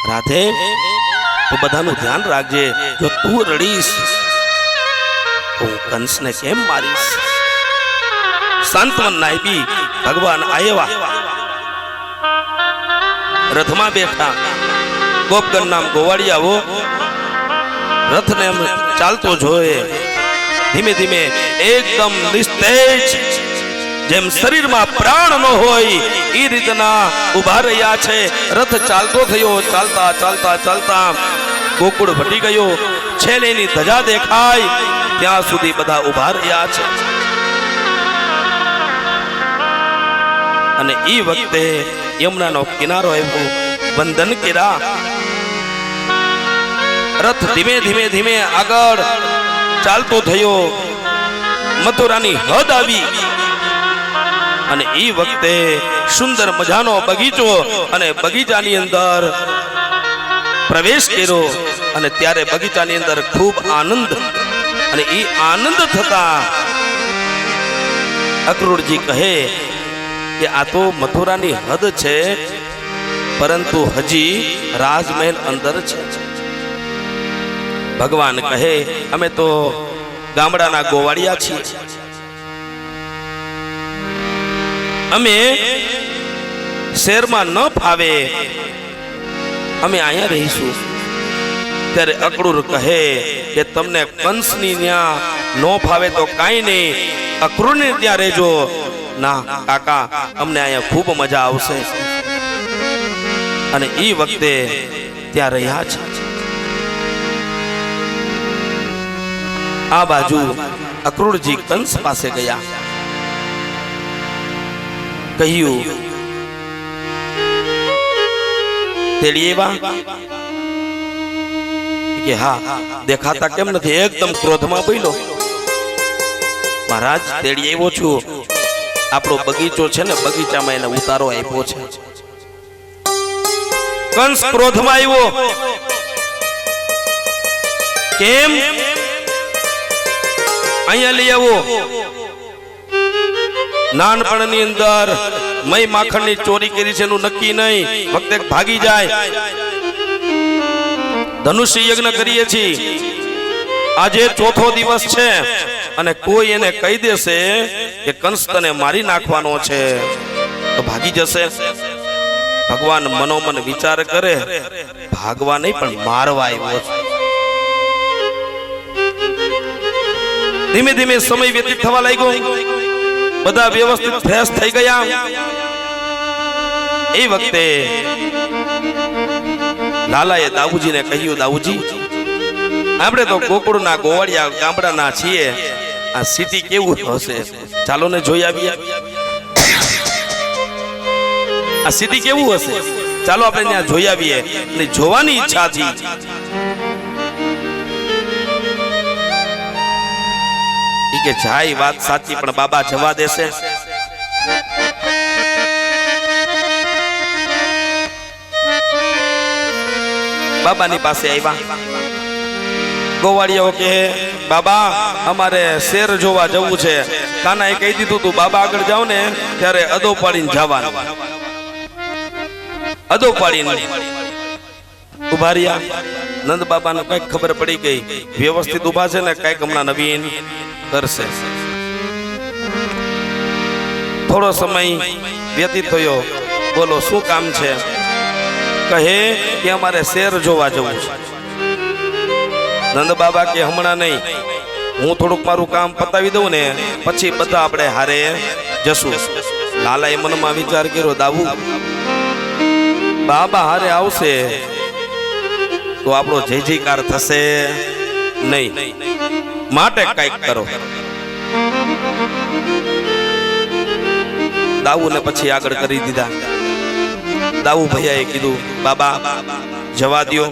રાધે, તું બધાનું ધ્યાન રાખજે. જો તું રડીશ તો હું કંસને કેમ મારીશ? સાંત્વન આપી ભગવાન આવ્યા, રથમાં બેઠા. ગોપગણ નામ ગોવાળિયાઓ રથને ચાલતો જોયે, ધીમે ધીમે એકદમ નિસ્તેજ, જેમ શરીરમાં પ્રાણ ન હોય એ રીતના ઉભા રહ્યા છે. રથ ચાલતો થયો, ચાલતા ચાલતા ચાલતા ગોકુળ ભટી ગયો. છેલ્લે એની ધજા દેખાય ત્યાં સુધી બધા ઉભા રહ્યા છે. અને એ વખતે યમુનાનો કિનારો આવ્યો, વંદન કર્યા. રથ ધીમે ધીમે ધીમે આગળ ચાલતો થયો, મથુરાની હદ આવી. અને એ વખતે સુંદર મજાનો બગીચો, અને બગીચાની અંદર પ્રવેશ કર્યો. અને ત્યારે બગીચાની અંદર ખૂબ આનંદ, અને એ આનંદ થતા અક્રૂરજી કહે કે આ તો મથુરાની હદ છે, પરંતુ હજી રાજમહેલ અંદર છે. ભગવાન કહે, અમે તો ગામડાના ગોવાળિયા છીએ, અમે શહેરમાં ન ફાવે, અમે અહીંયા રહીશું. ત્યારે અક્રૂર કહે કે તમને કંસની ત્યાં ન ફાવે તો કાંઈ નહીં, અક્રૂરને ત્યાં રહેજો. ના કાકા, અમને અહીંયા ખૂબ મજા આવશે. અને એ વખતે ત્યાં રહ્યા છે. આ બાજુ અક્રૂરજી કંસ પાસે ગયા, કહ્યું, તેડી એવા કે હા દેખાતા કેમ નથી? એકદમ ક્રોધમાં બોલ્યો, મહારાજ તેડી આવ્યો છું, આપણો બગીચો છે ને બગીચામાં એને ઉતારો આપ્યો છે. કંસ ક્રોધમાં આવ્યો, કેમ અહીંયા લઈ આવો? નાનપણની અંદર મય માખણની ચોરી કરી છે એનું નક્કી નહીં, વખતે ભાગી જાય. ધનુષ્ય યજ્ઞ કરીએ છીએ, આજે ચોથો દિવસ છે અને કોઈ એને કહી દેશે કે કંસ તને મારી નાખવાનો છે તો ભાગી જશે. ભગવાન મનોમન વિચાર કરે, ભાગવા નહીં પણ મારવા આવ્યો છે. ધીમે ધીમે સમય વ્યતીત થવા લાગ્યો, બધા વ્યવસ્થિત ફ્રેશ થઈ ગયા. એ વખતે લાલાએ દાઉજીને કહ્યું, દાઉજી આપણે તો ગોકુળના ગોવાળિયા ગામડાના છીએ, આ સિટી કેવું હશે, ચાલો ને જોઈ આવીએ. આ સિટી કેવું હશે, ચાલો આપણે ત્યાં જોઈ આવીએ. અને જોવાની ઈચ્છા હતી. કે જાય વાત સાચી, પણ બાબા જવા દેશે? બાબાની પાસે આવ્યા. ગોવાળિયાઓ કે બાબા અમારે શેર જોવા જવું છે. કાનાએ કહી દીધું તું બાબા આગળ જાવ ને ત્યારે અદો પાડીને જવાનું. અદો પાડીને ઉભા રહ્યા. નંદ બાબાને કઈક ખબર પડી ગઈ, વ્યવસ્થિત ઉભા છે ને કઈક હમણાં નવીન કરશે. થોડો સમય વ્યતીત થયો. બોલો શું કામ છે? કહે કે અમારે શેર જોવા જવું છે. નંદ બાબા કે હમણાં નહીં, હું થોડુંક મારું કામ પતાવી દઉં ને પછી બધા આપણે હારે જશું. લાલાએ મનમાં વિચાર કર્યો, દાવું બાબા હારે આવશે તો આપણો જય જયકાર થશે નહીં, માટે કઈક કરો. દાઉ ને પછી આગળ કરી દીધા. દાઉ ભૈયાએ કીધું, બાબા જવા દ્યો,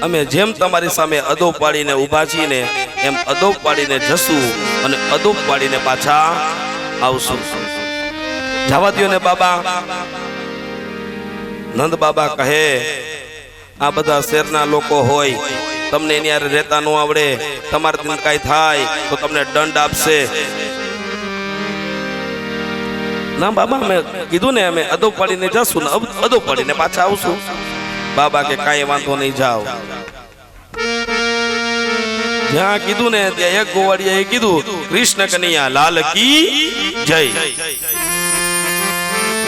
અમે જેમ તમારી સામે અદો પાડીને ઊભા છીએ ને એમ અદો પાડીને જશું અને અદો પાડીને પાછા આવશું. જવા દ્યો ને બાબા. નંદ બાબા કહે, આ બધા શહેરના લોકો હોય, તમને એની યારે રહેતા ન આવડે, તમારે દિન કાંઈ થાય તો તમને દંડ આપશે. ના બાબા અમે કીધું ને અમે અદો પાડીને જશું ને અદો પાડીને પાછા આવશું. બાબા કે કાંઈ વાંધો નહીં, જાઓ. જ્યાં કીધું ને ત્યાં એક ગોવાળિયાએ કીધું, કૃષ્ણ કનૈયા લાલ કી જય.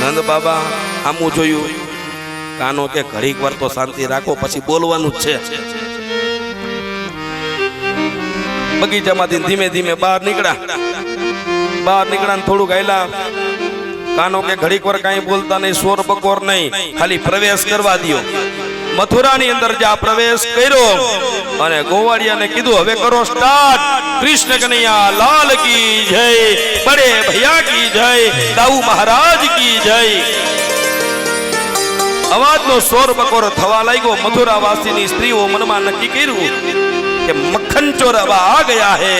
નંદ બાબા આમું જોયું. કાનો કે ઘડીક વાર તો શાંતિ રાખો, પછી બોલવાનું જ છે. બગીચામાંથી ધીમે ધીમે બહાર નીકળ્યા. થોડુંક આયલા. કાનો કે ઘડીક વાર કાંઈ બોલતા નહીં, શોર બકોર નહીં, ખાલી પ્રવેશ કરવા દો. મથુરાની અંદર જ્યાં પ્રવેશ કર્યો અને ગોવાળિયાને કીધું, હવે કરો સ્ટાર્ટ. કૃષ્ણ કનૈયા લાલ કી જય, બડે ભૈયા કી જય, દાઉ મહારાજ કી જય. અવાજનો શોર બકોર થવા લાગ્યો. મથુરા વાસીની સ્ત્રીઓ મનમાં નક્કી કર્યું કે મક્ખન ચોર अब आ गया है,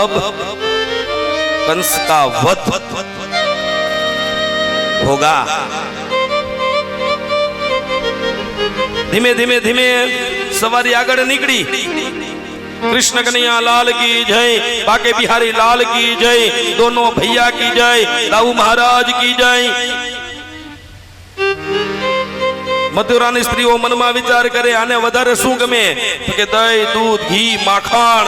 अब कंस का वध होगा. धीमे धीमे धीमे सवारी આગળ નીકળી. कृष्ण कन्हैया लाल की जय, बाके बिहारी लाल की जय, दोनों भैया की जय, दाऊ महाराज की जय. મથુરાની સ્ત્રીઓ મનમાં વિચાર કરે, આને વધારે શું ગમે? કે દહીં, દૂધ, ઘી, માખણ.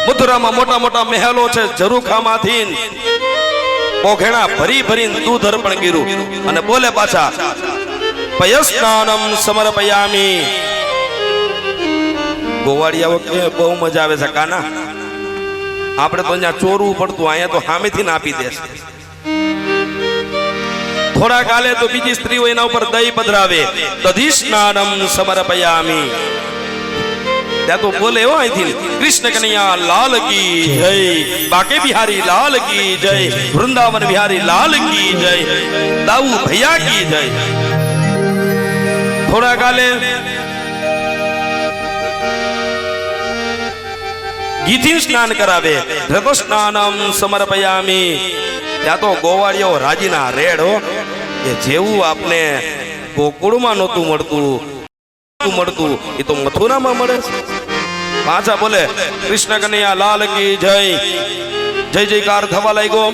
મથુરામાં મોટા મોટા મહેલો છે. ઝરૂખામાંથી પોઘેણા ભરી ભરીને દૂધ અર્પણ કર્યું અને બોલે પાછા, પયસ્નાનમ સમર્પયામિ. ગોવાળિયાઓ કે બહુ મજા આવે છે કાના, આપણે તો અહીંયા ચોરવું પડતું, અહીંયા તો સામેથી ના આપી દેશે. થોડા કાલે તો બીજી સ્ત્રીઓ એના ઉપર દહીં પધરાવે, દધી સ્નાનમ સમર્પયામિ. ત્યાં તો બોલે હો અહીંથી, કૃષ્ણ કનૈયા લાલ કી જય, બાકે બિહારી લાલ કી જય, વૃંદાવન બિહારી લાલ કી જય, દાઉ ભૈયા કી જય. થોડા કાલે ઘીથી સ્નાન કરાવે. રતો સ્નાનમ સમર્પયામિ. ત્યાં તો ગોવાળીઓ રાજીના રેડ હો કે જેવું આપને ગોકુળમાં નહોતું મળતું એ તો મથુરામાં મળે છે. પાછા બોલે કૃષ્ણ કનૈયા લાલ કી જય. જય જયકાર થવા લાગ્યો.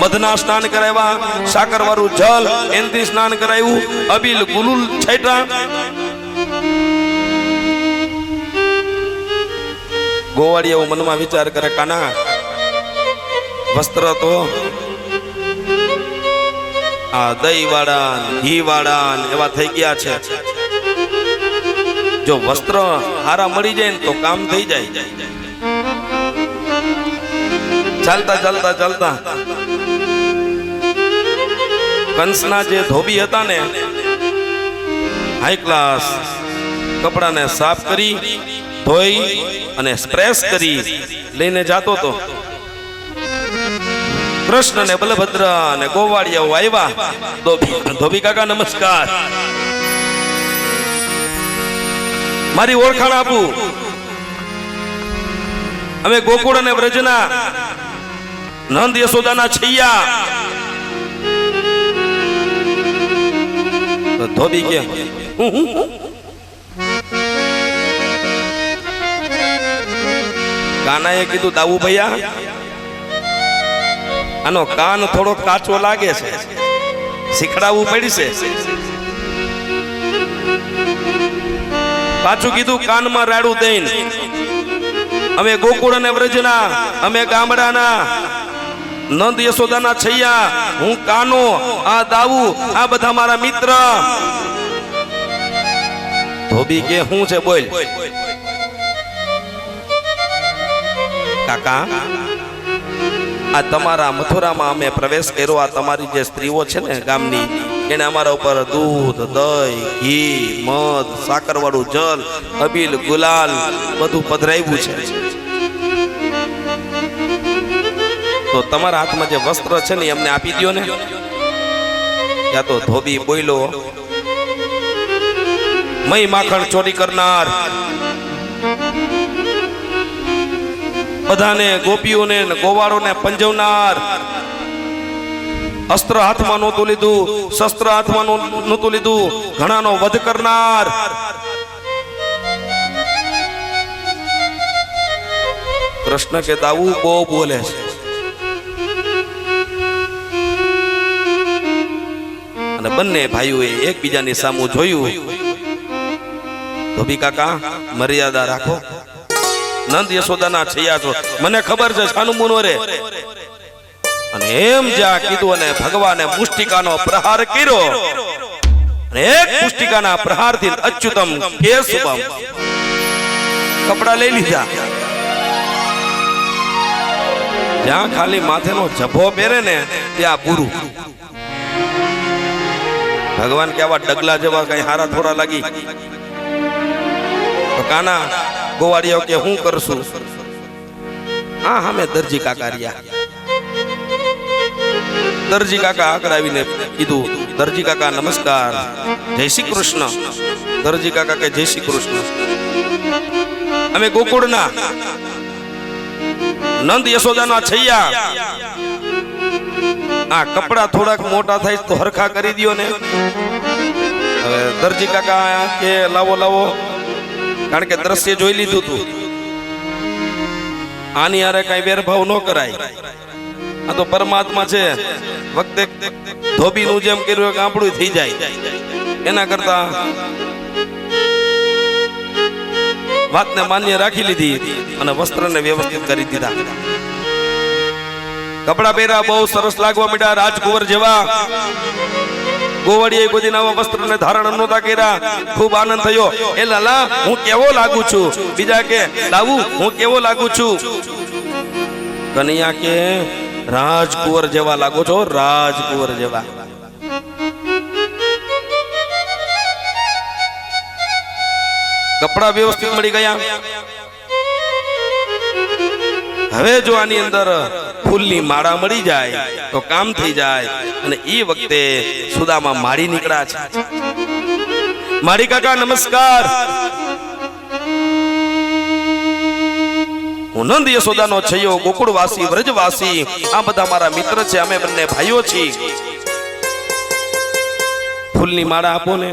મધના સ્નાન કરાવ્યા, સાકર વાળું જલ એનથી સ્નાન કરાવ્યું, અબીલ ગુલુલ છાંટ્યા. ગોવાળીઓ મનમાં વિચાર કરે કાના વસ્ત્ર તો આ દહીં વાળા ઘી વાળા એવા થઈ ગયા છે. જો વસ્ત્ર હારા મળી જાય ને તો કામ થઈ જાય. ચાલતા કંસના જે ધોબી હતા ને હાઈ ક્લાસ કપડાને સાફ કરી ધોઈ અને સ્પ્રેસ કરી લઈને જાતો તો કૃષ્ણ ને બલભદ્ર અને ગોવાળિયાઓ આવ્યા. ધોબી કાકા નમસ્કાર, મારી ઓળખાણ આપું. અમે ગોકુળ અને વ્રજના નંદ યશોદાના છૈયા. ધોબી કે કાનાએ કીધું દાવું ભૈયા આનો કાન થોડો કાચો લાગે છે, શીખડાવવું પડશે. પાછું કીધું કાનમાં રાડું દઈને અમે ગોકુળ અને વ્રજના, અમે ગામડાના નંદ યશોદાના છૈયા, હું કાનો, આ દાવું, આ બધા મારા મિત્ર. ધોબી કે હું છે બોલ. કાકા આ તમારા મથુરામાં અમે પ્રવેશ કર્યો, આ તમારી જે સ્ત્રીઓ છે ને ગામની એને અમારા ઉપર દૂધ, દહીં, ઘી, મધ, સાકર વાળું જલ, અબીલ, ગુલાલ બધું પધરાવ્યું છે. તો તમારા હાથમાં જે વસ્ત્ર છે ને અમને આપી દો ને. ત્યાં તો ધોબી બોલ્યો મય માખણ ચોરી કરનાર, બધાને ગોપીઓને ગોવાળોને પંજવનાર, અસ્ત્ર હાથમાં નહોતું લીધું, શસ્ત્ર હાથમાં નહોતું લીધું, ઘણાનો વધ કરનાર. કૃષ્ણ કે દાવું બહુ બોલે છે. અને બંને ભાઈઓએ એકબીજાની સામું જોયું. ધોબી કાકા મર્યાદા રાખો, નંદ યશોદાના છૈયા છો, મને ખબર છે છાનું મુનો રે. અને એમ જ્યાં કીધું અને ભગવાને મુષ્ટિકાનો પ્રહાર કર્યો અને એક મુષ્ટિકાના પ્રહારથી અચ્યુતમ કેશવમ કપડા લઈ લીધા. જ્યાં ખાલી માથેનો જભો પહેરે ને ત્યાં પૂરું. ભગવાન કે આવા ડગલા જેવા કઈ હારા થોડા લાગી. તો કાના ગોવાળિયો કે હું કરશું. હા અમે દરજી કાકા રહ્યા. દરજી કાકા આગળ આવીને કીધું દરજી કાકા નમસ્કાર, જય શ્રી કૃષ્ણ. દરજી કાકા કે જય શ્રી કૃષ્ણ. અમે ગોકુળના નંદ યશોદાના છૈયા. આ કપડા થોડાક મોટા થાય તો હરખા કરી દો ને. હવે દરજી કાકા કે લાવો લાવો, કારણ કે દ્રશ્ય જોઈ લીધું તું. આની હારે કઈ વેરભાવ ન કરાય. આ તો પરમાત્મા છે. વખતે ધોબીનું જેમ કર્યું કે આપણું થઈ જાય. એના કરતા વાતને માન્ય રાખી લીધી અને વસ્ત્રને વ્યવસ્થિત કરી દીધા. કપડા પહેર્યા, બહુ સરસ લાગવા માંડ્યા, રાજકુંવર જેવા. ગોવાળીએ કોઈ નવા વસ્ત્રને ધારણ નહોતા કર્યા. ખૂબ આનંદ થયો. એ લાલા હું કેવો લાગુ છું. બીજા કે દાવું હું કેવો લાગુ છું. કનૈયા કે રાજકુંવર જેવા લાગો છો, રાજકુંવર જેવા. કપડા વ્યવસ્થિત મળી ગયા. હવે જો આની અંદર ફૂલની માળા મળી જાય તો કામ થઈ જાય. અને એ વખતે સુદામા માળી નીકળ્યા છે. મારી કાકા નમસ્કાર. હું નંદ યશોદાનો છયો, ગોકુળવાસી, વ્રજવાસી, આ બધા મારા મિત્ર છે. અમે બંને ભાઈઓ છીએ. ફૂલની માળા આપો ને.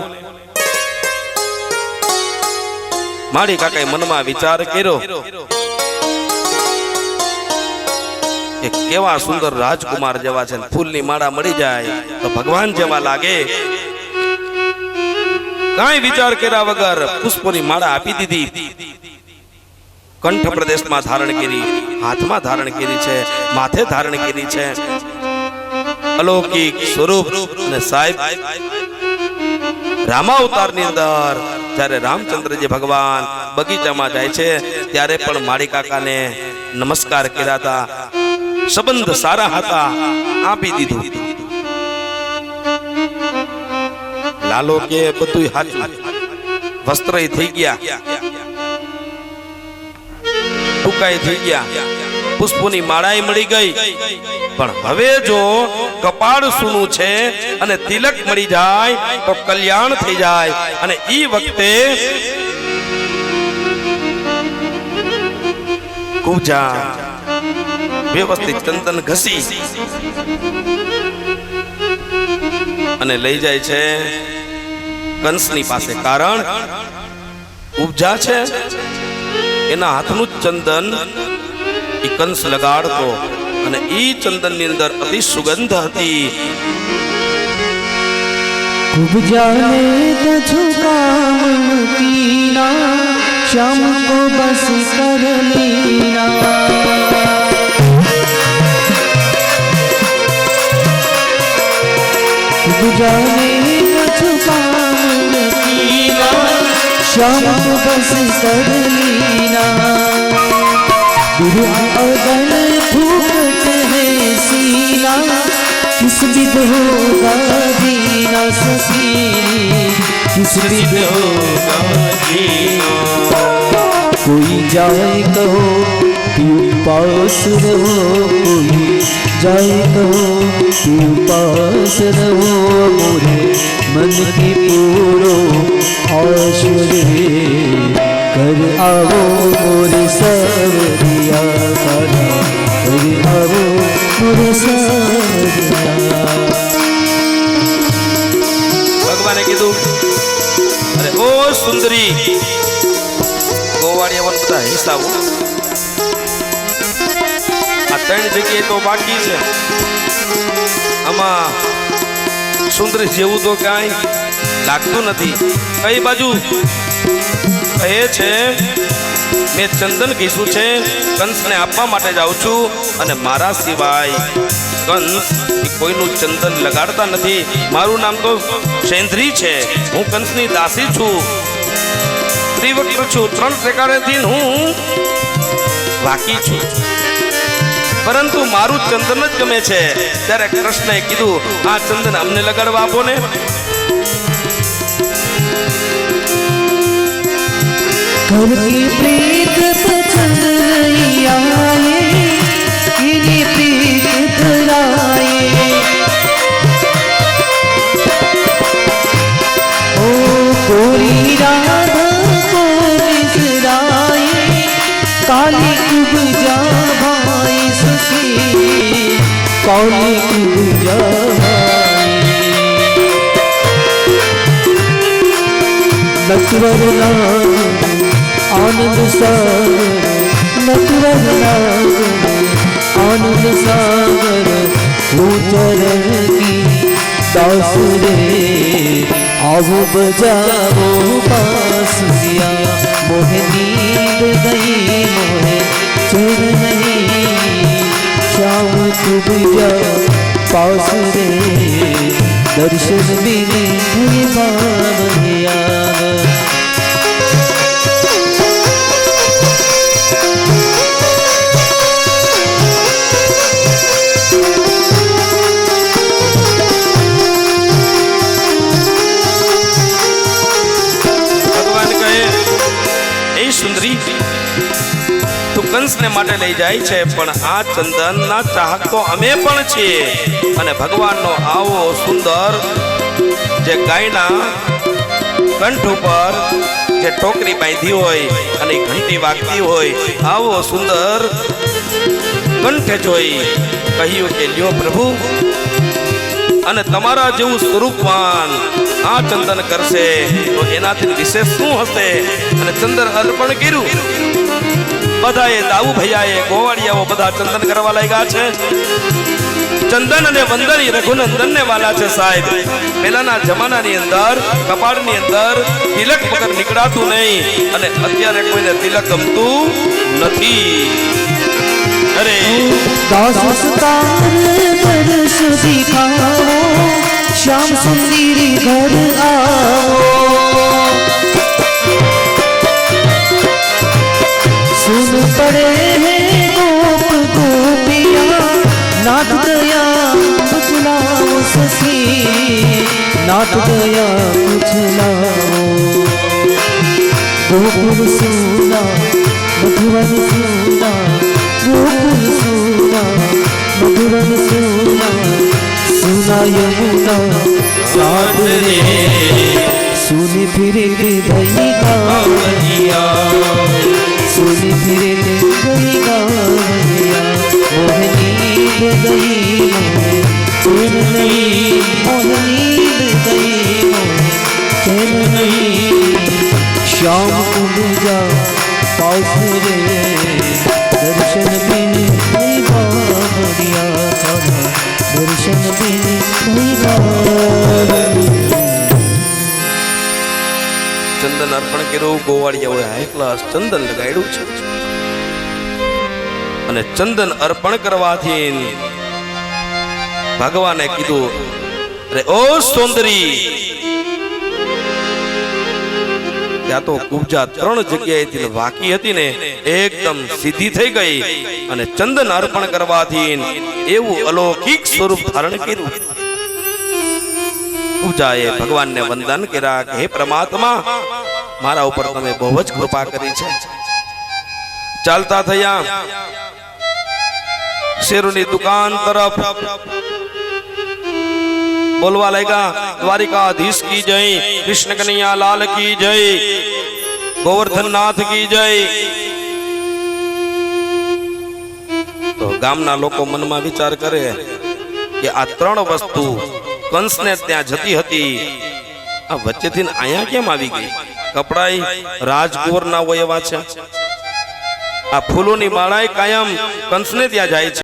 મારી કાકાએ મનમાં વિચાર કર્યો કે કેવા સુંદર રાજકુમાર જેવા છે, ફૂલની માળા મળી જાય તો ભગવાન જેવા લાગે. કાંઈ વિચાર કર્યા વગર પુષ્પોની માળા આપી દીધી. કંઠ પ્રદેશમાં ધારણ કરી, હાથમાં ધારણ કરી છે, માથે ધારણ કરી છે. અલૌકિક સ્વરૂપ. અને સાહેબ રામાવતારની અંદર જ્યારે રામચંદ્રજી ભગવાન બગીચામાં જાય છે ત્યારે પણ માળી કાકાને નમસ્કાર કર્યા હતા. સંબંધ સારા હતા, આપી દીધું. લાલો કે બધું હાચું. વસ્ત્ર થઈ ગયા, ટૂંકાઈ થઈ ગયા, પુષ્પોની માળાએ મળી ગઈ. પણ હવે જો કપાળ સૂનું છે અને તિલક મળી જાય તો કલ્યાણ થઈ જાય. અને ઈ વખતે કુબજા વ્યવસ્થિત ચંદન ઘસી અને લઈ જાય છે કંસની પાસે. કારણ ઉપજા છે એના હાથનું જ ચંદન ઈ કંસ લગાડતો અને ઈ ચંદન ની અંદર અતિ સુગંધ હતી. कुब्जा ने झुकाम कीना, श्याम को बस कर लेना. कुब्जा ने झुकाम कीना, श्याम को बस कर लेना. अगन फूट है सीना, किस विध होगा जीना सखी, किस विध होगा जीना. कोई जाए कहो तू पास रहो, कोई जाए कहो तू पास रहो. मोरे मन की पूरो आश रे, कर आओ मोरे सवरिया काना, कर आओ मोरे सवरिया. ભગવાને કીધું, અરે ઓ સુંદરી, ગોવાળિયા બધા હિસાબો આ 3 જગ્યાએ તો બાકી છે. આમાં સુંદરી જેવું તો કાંઈ લાગતું નથી. કઈ બાજુ કહે છે મેં ચંદન ઘીસું છે, કંસને આપવા માટે જાઉં છું. અને મારા સિવાય કંસ કોઈનું ચંદન લગાડતા નથી. મારું નામ તો સેન્દ્રી છે, હું કંસની દાસી છું, ત્રિવક્ર છું, 3 પ્રકારેથી હું વાકી છું. પરંતુ મારું ચંદન જ ગમે છે. ત્યારે કૃષ્ણએ કીધું, આ ચંદન અમને લગાડવા આપો ને. करके प्रीत पसंद आए, इन्हीं प्रीत धराए. ओ कोई राधा को बिसराए, काली कुब्जा भाई सखी, काली कुब्जा नटवर नाग आनंद सागर, नटवर नाग आनंद सागर. હું ચરણ કી દાસ રે, આવો બજાવો બાંસુરિયા. મોહે નીંદ ગઈ મોહે ચેન નહીં, શ્યામ તુબજા પાસ રે. દર્શન મિલે ભય પાવનિયા. સુંદરી તું કંસને માટે લઈ જાય છે, પણ આ ચંદનના ચાહક તો અમે પણ છીએ. અને ભગવાનનો આવો સુંદર જે ગાયના કંઠ ઉપર જે ટોકરી બાંધી હોય અને ઘંટી વાગતી હોય આવો સુંદર કંઠે જોઈ કહ્યું કે લ્યો પ્રભુ, અને તમારા જેવું સ્વરૂપવાન આ ચંદન કરશે તો એનાથી વિશેષ શું હશે? અને ચંદન અર્પણ કર્યું. બધાએ દાઉ ભૈયાએ ગોવાળિયાઓ બધા ચંદન કરવા લાગ્યા છે. ચંદન અને વંદન રઘુનંદન ને વાલા છે સાહેબ. પહેલાના જમાનાની અંદર કપાળની અંદર તિલક વગર નીકળાતું નહીં, અને અત્યારે કોઈને તિલક ગમતું નથી. અરે दास सुतार परस दिखाओ, श्याम सुंदरी घर आओ. सुन पड़े हैं गोप गोपियाँ, नाथ गया पुछलाओ सखी, नाथ गया पुछलाओ. गोकुल सुना मधुवन सुना, गोकुल सुना मधुवन सुना, सुना यमुना साथ रे, सुनी फिरे गई गावरिया, सुनी फिरे गई गावरिया. मोहनी गई चैन नहीं, मोहनी गई चैन नहीं. श्याम कुंड जा पास रे, दर्शन बिन नहीं बावरिया थाना, दर्शन बिन नहीं बावरिया. ચંદન અર્પણ કર્યું. ગોવાળિયાઓએ હાઈ ક્લાસ ચંદન લગાડ્યું છે, અને ચંદન અર્પણ કરવાથી ભગવાને કીધું, અરે ઓ સુંદરી, ત્યાં તો કુબજા 3 જગ્યાએથી વાકી હતી ને એકદમ સીધી થઈ ગઈ, અને ચંદન અર્પણ કરવાથી એવું અલૌકિક સ્વરૂપ ધારણ કર્યું. કુબજાએ ભગવાનને વંદન કર્યા કે હે પરમાત્મા, મારા ઉપર તમે બહુ જ કૃપા કરી છે. ચાલતા થયા શેરોની દુકાન તરફ, બોલવા લાગ્યા, દ્વારિકાધીશ કી જય, કૃષ્ણ કનૈયા લાલ કી જય, ગોવર્ધનનાથ કી જય. તો ગામના લોકો મનમાં વિચાર કરે કે આ 3 વસ્તુ કંસને ત્યાં જતી હતી, આ વચ્ચેથી અહીંયા કેમ આવી ગઈ? કપડાઈ રાજકુંવરના હોય એવા છે, આ ફૂલોની માળાએ કાયમ કંસને ત્યાં જાય છે.